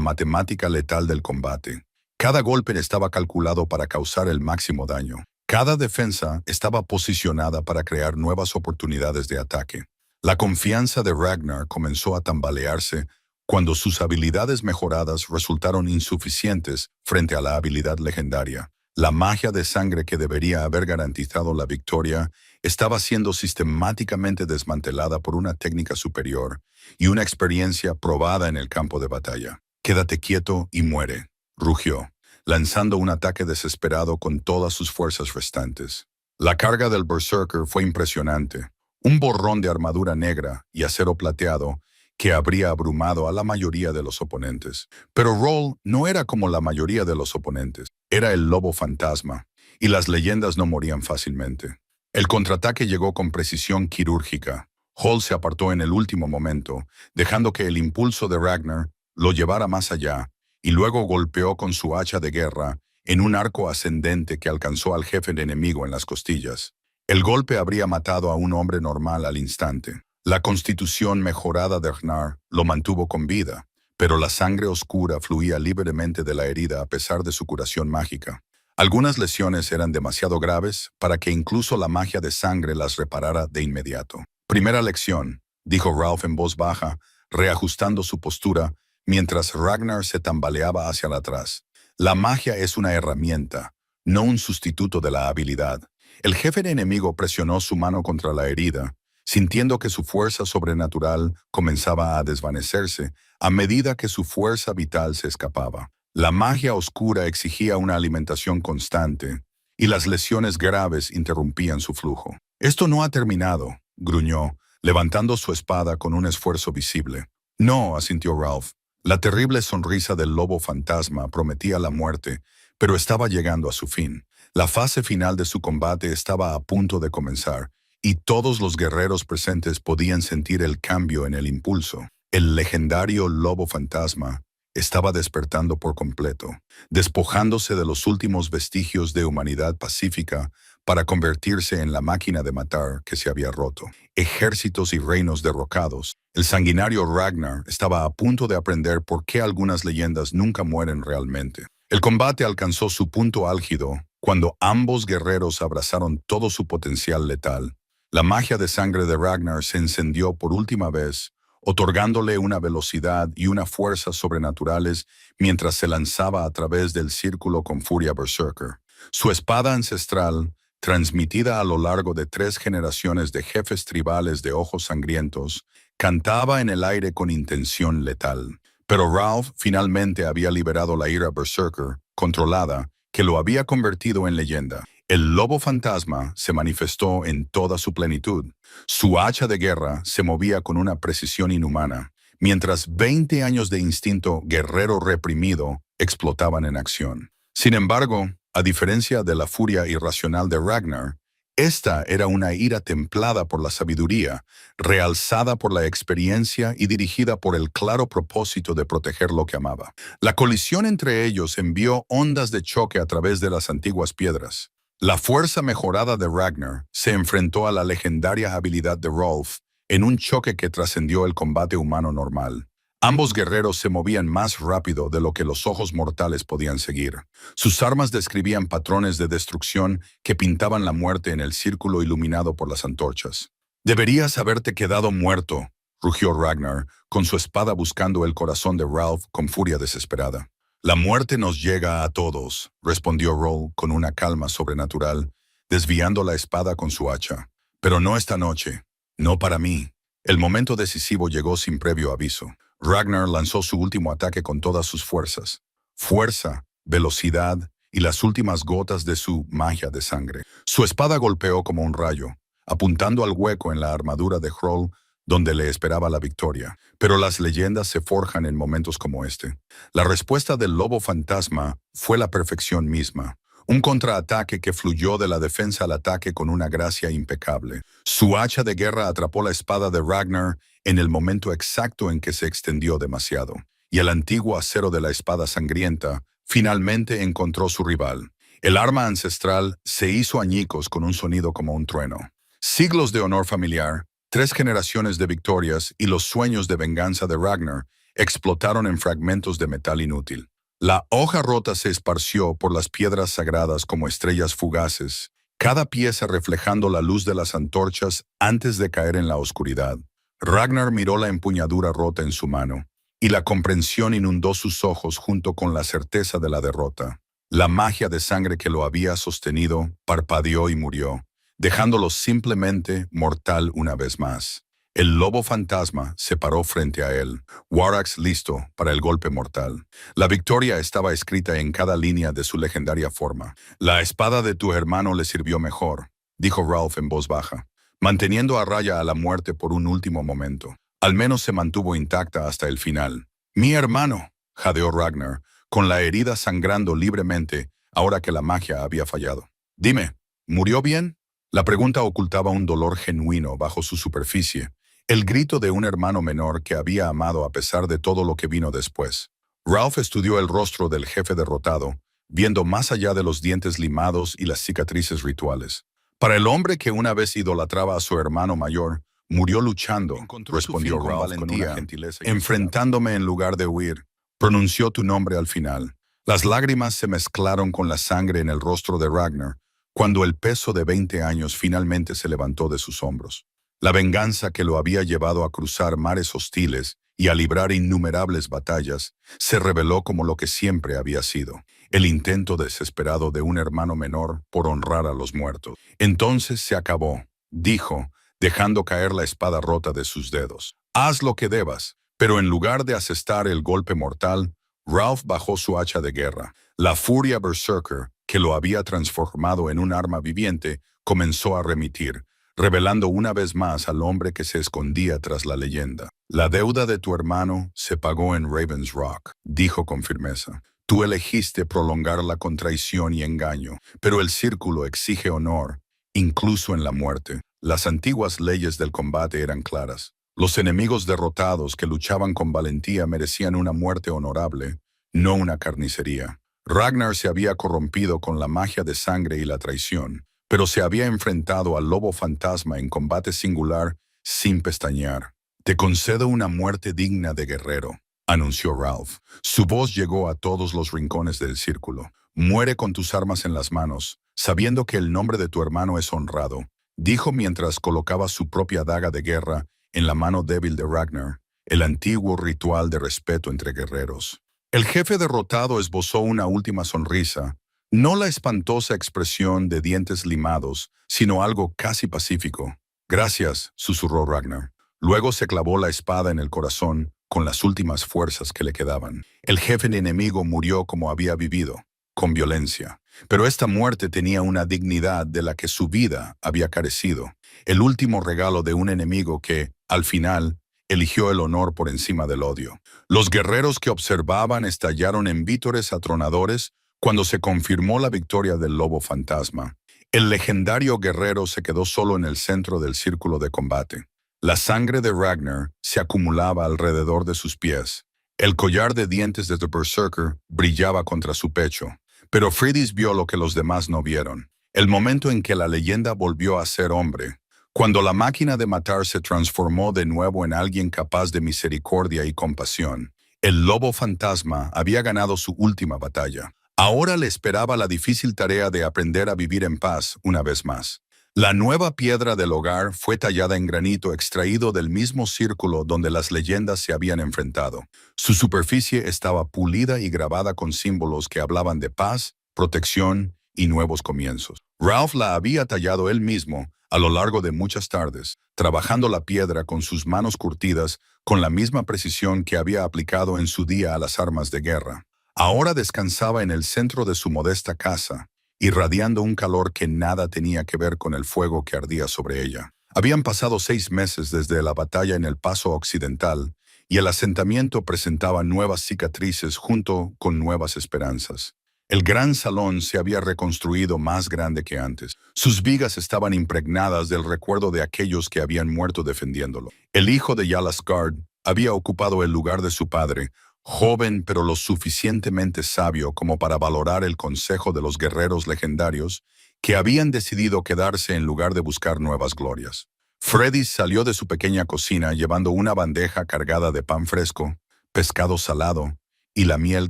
S1: matemática letal del combate. Cada golpe estaba calculado para causar el máximo daño. Cada defensa estaba posicionada para crear nuevas oportunidades de ataque. La confianza de Ragnar comenzó a tambalearse cuando sus habilidades mejoradas resultaron insuficientes frente a la habilidad legendaria. La magia de sangre que debería haber garantizado la victoria estaba siendo sistemáticamente desmantelada por una técnica superior y una experiencia probada en el campo de batalla. «Quédate quieto y muere», rugió, lanzando un ataque desesperado con todas sus fuerzas restantes. La carga del berserker fue impresionante, un borrón de armadura negra y acero plateado que habría abrumado a la mayoría de los oponentes. Pero Roll no era como la mayoría de los oponentes. Era el lobo fantasma, y las leyendas no morían fácilmente. El contraataque llegó con precisión quirúrgica. Hall se apartó en el último momento, dejando que el impulso de Ragnar lo llevara más allá, y luego golpeó con su hacha de guerra en un arco ascendente que alcanzó al jefe de enemigo en las costillas. El golpe habría matado a un hombre normal al instante. La constitución mejorada de Ragnar lo mantuvo con vida, pero la sangre oscura fluía libremente de la herida a pesar de su curación mágica. Algunas lesiones eran demasiado graves para que incluso la magia de sangre las reparara de inmediato. «Primera lección», dijo Ralph en voz baja, reajustando su postura mientras Ragnar se tambaleaba hacia atrás. «La magia es una herramienta, no un sustituto de la habilidad». El jefe de enemigo presionó su mano contra la herida, sintiendo que su fuerza sobrenatural comenzaba a desvanecerse a medida que su fuerza vital se escapaba. La magia oscura exigía una alimentación constante, y las lesiones graves interrumpían su flujo. «Esto no ha terminado», gruñó, levantando su espada con un esfuerzo visible. «No», asintió Ralph. La terrible sonrisa del lobo fantasma prometía la muerte, pero estaba llegando a su fin. La fase final de su combate estaba a punto de comenzar, y todos los guerreros presentes podían sentir el cambio en el impulso. El legendario lobo fantasma estaba despertando por completo, despojándose de los últimos vestigios de humanidad pacífica para convertirse en la máquina de matar que se había roto. Ejércitos y reinos derrocados. El sanguinario Ragnar estaba a punto de aprender por qué algunas leyendas nunca mueren realmente. El combate alcanzó su punto álgido cuando ambos guerreros abrazaron todo su potencial letal. La magia de sangre de Ragnar se encendió por última vez, otorgándole una velocidad y una fuerza sobrenaturales mientras se lanzaba a través del círculo con furia berserker. Su espada ancestral, transmitida a lo largo de 3 generaciones de jefes tribales de ojos sangrientos, cantaba en el aire con intención letal. Pero Ralph finalmente había liberado la ira berserker, controlada, que lo había convertido en leyenda. El lobo fantasma se manifestó en toda su plenitud. Su hacha de guerra se movía con una precisión inhumana, mientras 20 años de instinto guerrero reprimido explotaban en acción. Sin embargo, a diferencia de la furia irracional de Ragnar, esta era una ira templada por la sabiduría, realzada por la experiencia y dirigida por el claro propósito de proteger lo que amaba. La colisión entre ellos envió ondas de choque a través de las antiguas piedras. La fuerza mejorada de Ragnar se enfrentó a la legendaria habilidad de Rolf en un choque que trascendió el combate humano normal. Ambos guerreros se movían más rápido de lo que los ojos mortales podían seguir. Sus armas describían patrones de destrucción que pintaban la muerte en el círculo iluminado por las antorchas. «Deberías haberte quedado muerto», rugió Ragnar, con su espada buscando el corazón de Ralph con furia desesperada. «La muerte nos llega a todos», respondió Roll con una calma sobrenatural, desviando la espada con su hacha. «Pero no esta noche. No para mí». El momento decisivo llegó sin previo aviso. Ragnar lanzó su último ataque con todas sus fuerzas. Fuerza, velocidad y las últimas gotas de su magia de sangre. Su espada golpeó como un rayo, apuntando al hueco en la armadura de Hroll donde le esperaba la victoria. Pero las leyendas se forjan en momentos como este. La respuesta del lobo fantasma fue la perfección misma. Un contraataque que fluyó de la defensa al ataque con una gracia impecable. Su hacha de guerra atrapó la espada de Ragnar en el momento exacto en que se extendió demasiado, y el antiguo acero de la espada sangrienta finalmente encontró su rival. El arma ancestral se hizo añicos con un sonido como un trueno. Siglos de honor familiar, 3 generaciones de victorias y los sueños de venganza de Ragnar explotaron en fragmentos de metal inútil. La hoja rota se esparció por las piedras sagradas como estrellas fugaces, cada pieza reflejando la luz de las antorchas antes de caer en la oscuridad. Ragnar miró la empuñadura rota en su mano, y la comprensión inundó sus ojos junto con la certeza de la derrota. La magia de sangre que lo había sostenido parpadeó y murió, dejándolo simplemente mortal una vez más. El lobo fantasma se paró frente a él, Warax listo para el golpe mortal. La victoria estaba escrita en cada línea de su legendaria forma. «La espada de tu hermano le sirvió mejor», dijo Ralph en voz baja, manteniendo a raya a la muerte por un último momento. Al menos se mantuvo intacta hasta el final. «Mi hermano», jadeó Ragnar, con la herida sangrando libremente ahora que la magia había fallado. «Dime, ¿murió bien?» La pregunta ocultaba un dolor genuino bajo su superficie, el grito de un hermano menor que había amado a pesar de todo lo que vino después. Ralph estudió el rostro del jefe derrotado, viendo más allá de los dientes limados y las cicatrices rituales. «Para el hombre que una vez idolatraba a su hermano mayor, murió luchando», respondió Ralph con una gentileza. «Enfrentándome en lugar de huir. Pronunció tu nombre al final». Las lágrimas se mezclaron con la sangre en el rostro de Ragnar, cuando el peso de 20 años finalmente se levantó de sus hombros. La venganza que lo había llevado a cruzar mares hostiles y a librar innumerables batallas se reveló como lo que siempre había sido, el intento desesperado de un hermano menor por honrar a los muertos. «Entonces se acabó», dijo, dejando caer la espada rota de sus dedos. Haz lo que debas. Pero en lugar de asestar el golpe mortal, Ralph bajó su hacha de guerra. La furia berserker, que lo había transformado en un arma viviente, comenzó a remitir, revelando una vez más al hombre que se escondía tras la leyenda. La deuda de tu hermano se pagó en Raven's Rock, dijo con firmeza. Tú elegiste prolongarla con traición y engaño, pero el círculo exige honor, incluso en la muerte. Las antiguas leyes del combate eran claras. Los enemigos derrotados que luchaban con valentía merecían una muerte honorable, no una carnicería. Ragnar se había corrompido con la magia de sangre y la traición, pero se había enfrentado al lobo fantasma en combate singular sin pestañear. Te concedo una muerte digna de guerrero, anunció Ralph. Su voz llegó a todos los rincones del círculo. Muere con tus armas en las manos, sabiendo que el nombre de tu hermano es honrado, dijo mientras colocaba su propia daga de guerra en la mano débil de Ragnar, el antiguo ritual de respeto entre guerreros. El jefe derrotado esbozó una última sonrisa, no la espantosa expresión de dientes limados, sino algo casi pacífico. Gracias, susurró Ragnar. Luego se clavó la espada en el corazón con las últimas fuerzas que le quedaban. El jefe enemigo murió como había vivido, con violencia. Pero esta muerte tenía una dignidad de la que su vida había carecido. El último regalo de un enemigo que, al final, eligió el honor por encima del odio. Los guerreros que observaban estallaron en vítores atronadores cuando se confirmó la victoria del lobo fantasma. El legendario guerrero se quedó solo en el centro del círculo de combate. La sangre de Ragnar se acumulaba alrededor de sus pies. El collar de dientes de The Berserker brillaba contra su pecho. Pero Freydis vio lo que los demás no vieron. El momento en que la leyenda volvió a ser hombre. Cuando la máquina de matar se transformó de nuevo en alguien capaz de misericordia y compasión. El lobo fantasma había ganado su última batalla. Ahora le esperaba la difícil tarea de aprender a vivir en paz una vez más. La nueva piedra del hogar fue tallada en granito extraído del mismo círculo donde las leyendas se habían enfrentado. Su superficie estaba pulida y grabada con símbolos que hablaban de paz, protección y nuevos comienzos. Ralph la había tallado él mismo a lo largo de muchas tardes, trabajando la piedra con sus manos curtidas con la misma precisión que había aplicado en su día a las armas de guerra. Ahora descansaba en el centro de su modesta casa, irradiando un calor que nada tenía que ver con el fuego que ardía sobre ella. Habían pasado 6 meses desde la batalla en el Paso Occidental, y el asentamiento presentaba nuevas cicatrices junto con nuevas esperanzas. El gran salón se había reconstruido más grande que antes. Sus vigas estaban impregnadas del recuerdo de aquellos que habían muerto defendiéndolo. El hijo de Yalasgard había ocupado el lugar de su padre, joven pero lo suficientemente sabio como para valorar el consejo de los guerreros legendarios que habían decidido quedarse en lugar de buscar nuevas glorias. Freydis salió de su pequeña cocina llevando una bandeja cargada de pan fresco, pescado salado y la miel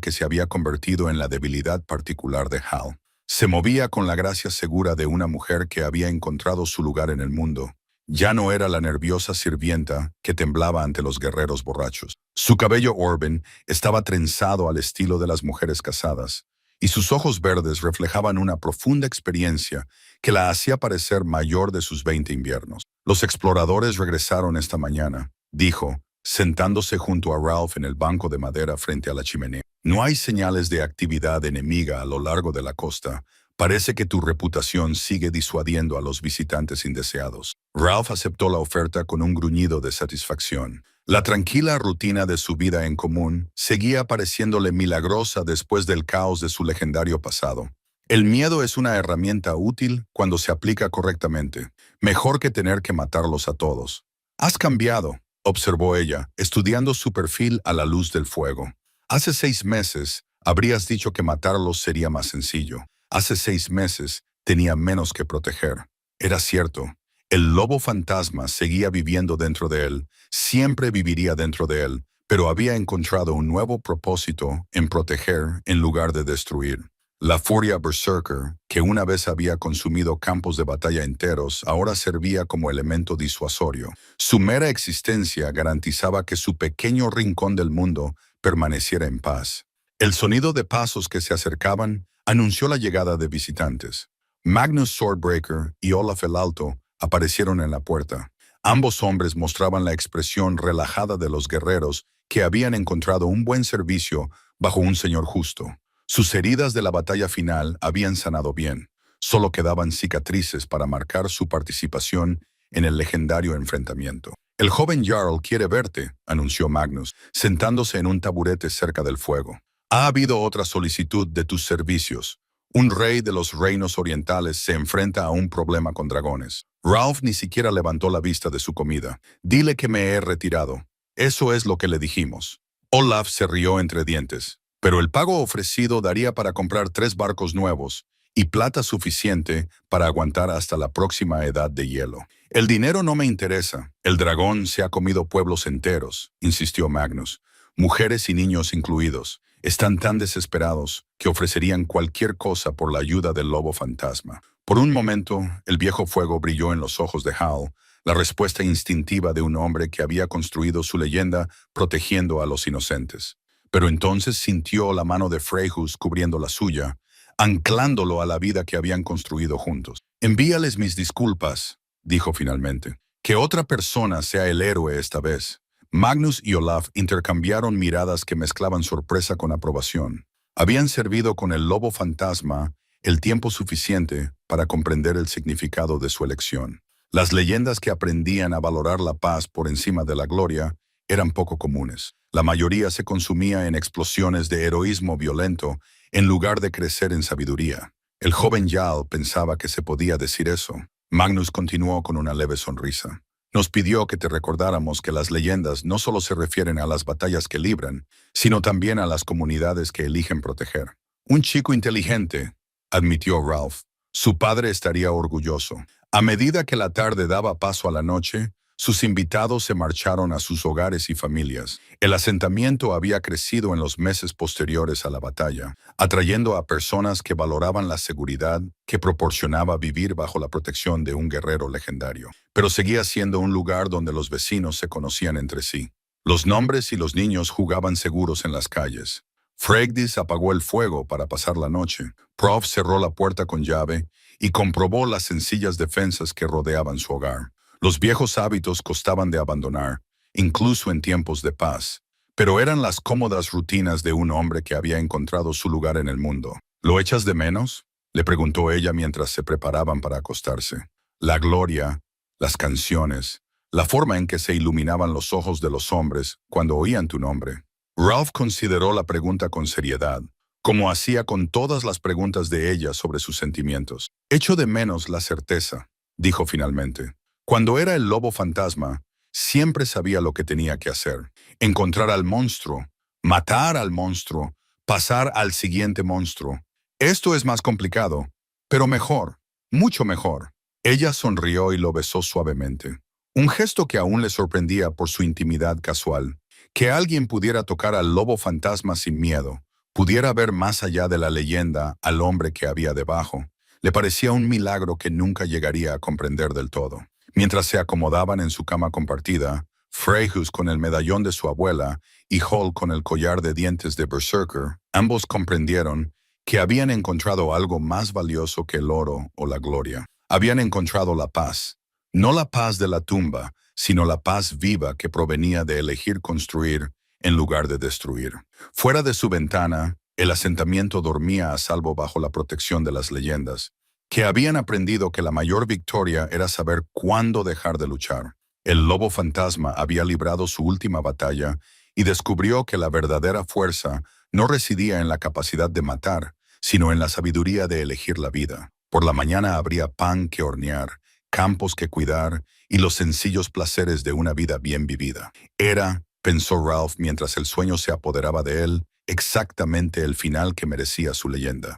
S1: que se había convertido en la debilidad particular de Hal. Se movía con la gracia segura de una mujer que había encontrado su lugar en el mundo. Ya no era la nerviosa sirvienta que temblaba ante los guerreros borrachos. Su cabello Orben estaba trenzado al estilo de las mujeres casadas, y sus ojos verdes reflejaban una profunda experiencia que la hacía parecer mayor de sus 20 inviernos. Los exploradores regresaron esta mañana, dijo, sentándose junto a Ralph en el banco de madera frente a la chimenea. No hay señales de actividad enemiga a lo largo de la costa. Parece que tu reputación sigue disuadiendo a los visitantes indeseados. Ralph aceptó la oferta con un gruñido de satisfacción. La tranquila rutina de su vida en común seguía pareciéndole milagrosa después del caos de su legendario pasado. El miedo es una herramienta útil cuando se aplica correctamente, mejor que tener que matarlos a todos. Has cambiado, observó ella, estudiando su perfil a la luz del fuego. Hace 6 meses, habrías dicho que matarlos sería más sencillo. Hace 6 meses, tenía menos que proteger. Era cierto. El lobo fantasma seguía viviendo dentro de él, siempre viviría dentro de él, pero había encontrado un nuevo propósito en proteger en lugar de destruir. La furia berserker, que una vez había consumido campos de batalla enteros, ahora servía como elemento disuasorio. Su mera existencia garantizaba que su pequeño rincón del mundo permaneciera en paz. El sonido de pasos que se acercaban anunció la llegada de visitantes. Magnus Swordbreaker y Olaf el Alto aparecieron en la puerta. Ambos hombres mostraban la expresión relajada de los guerreros que habían encontrado un buen servicio bajo un señor justo. Sus heridas de la batalla final habían sanado bien. Solo quedaban cicatrices para marcar su participación en el legendario enfrentamiento. «El joven Jarl quiere verte», anunció Magnus, sentándose en un taburete cerca del fuego. «Ha habido otra solicitud de tus servicios. Un rey de los reinos orientales se enfrenta a un problema con dragones». Ralph ni siquiera levantó la vista de su comida. «Dile que me he retirado». Eso es lo que le dijimos. Olaf se rió entre dientes. Pero el pago ofrecido daría para comprar 3 barcos nuevos y plata suficiente para aguantar hasta la próxima edad de hielo. «El dinero no me interesa. El dragón se ha comido pueblos enteros», insistió Magnus. «Mujeres y niños incluidos. Están tan desesperados que ofrecerían cualquier cosa por la ayuda del lobo fantasma». Por un momento, el viejo fuego brilló en los ojos de Hal, la respuesta instintiva de un hombre que había construido su leyenda protegiendo a los inocentes. Pero entonces sintió la mano de Freyhus cubriendo la suya, anclándolo a la vida que habían construido juntos. «Envíales mis disculpas», dijo finalmente. «Que otra persona sea el héroe esta vez». Magnus y Olaf intercambiaron miradas que mezclaban sorpresa con aprobación. Habían servido con el lobo fantasma el tiempo suficiente para comprender el significado de su elección. Las leyendas que aprendían a valorar la paz por encima de la gloria eran poco comunes. La mayoría se consumía en explosiones de heroísmo violento en lugar de crecer en sabiduría. El joven Jarl pensaba que se podía decir eso. Magnus continuó con una leve sonrisa. «Nos pidió que te recordáramos que las leyendas no solo se refieren a las batallas que libran, sino también a las comunidades que eligen proteger». «Un chico inteligente», admitió Ralph. Su padre estaría orgulloso. A medida que la tarde daba paso a la noche, sus invitados se marcharon a sus hogares y familias. El asentamiento había crecido en los meses posteriores a la batalla, atrayendo a personas que valoraban la seguridad que proporcionaba vivir bajo la protección de un guerrero legendario. Pero seguía siendo un lugar donde los vecinos se conocían entre sí. Los nombres y los niños jugaban seguros en las calles. Freydis apagó el fuego para pasar la noche. Prof cerró la puerta con llave y comprobó las sencillas defensas que rodeaban su hogar. Los viejos hábitos costaban de abandonar, incluso en tiempos de paz, pero eran las cómodas rutinas de un hombre que había encontrado su lugar en el mundo. «¿Lo echas de menos?», le preguntó ella mientras se preparaban para acostarse. La gloria, las canciones, la forma en que se iluminaban los ojos de los hombres cuando oían tu nombre. Ralph consideró la pregunta con seriedad, como hacía con todas las preguntas de ella sobre sus sentimientos. «Echo de menos la certeza», dijo finalmente. «Cuando era el lobo fantasma, siempre sabía lo que tenía que hacer. Encontrar al monstruo, matar al monstruo, pasar al siguiente monstruo. Esto es más complicado, pero mejor, mucho mejor». Ella sonrió y lo besó suavemente. Un gesto que aún le sorprendía por su intimidad casual. Que alguien pudiera tocar al lobo fantasma sin miedo, pudiera ver más allá de la leyenda al hombre que había debajo, le parecía un milagro que nunca llegaría a comprender del todo. Mientras se acomodaban en su cama compartida, Freyhus con el medallón de su abuela y Hall con el collar de dientes de Berserker, ambos comprendieron que habían encontrado algo más valioso que el oro o la gloria. Habían encontrado la paz. No la paz de la tumba, sino la paz viva que provenía de elegir construir en lugar de destruir. Fuera de su ventana, el asentamiento dormía a salvo bajo la protección de las leyendas, que habían aprendido que la mayor victoria era saber cuándo dejar de luchar. El lobo fantasma había librado su última batalla y descubrió que la verdadera fuerza no residía en la capacidad de matar, sino en la sabiduría de elegir la vida. Por la mañana habría pan que hornear, campos que cuidar y los sencillos placeres de una vida bien vivida. Era, pensó Ralph mientras el sueño se apoderaba de él, exactamente el final que merecía su leyenda.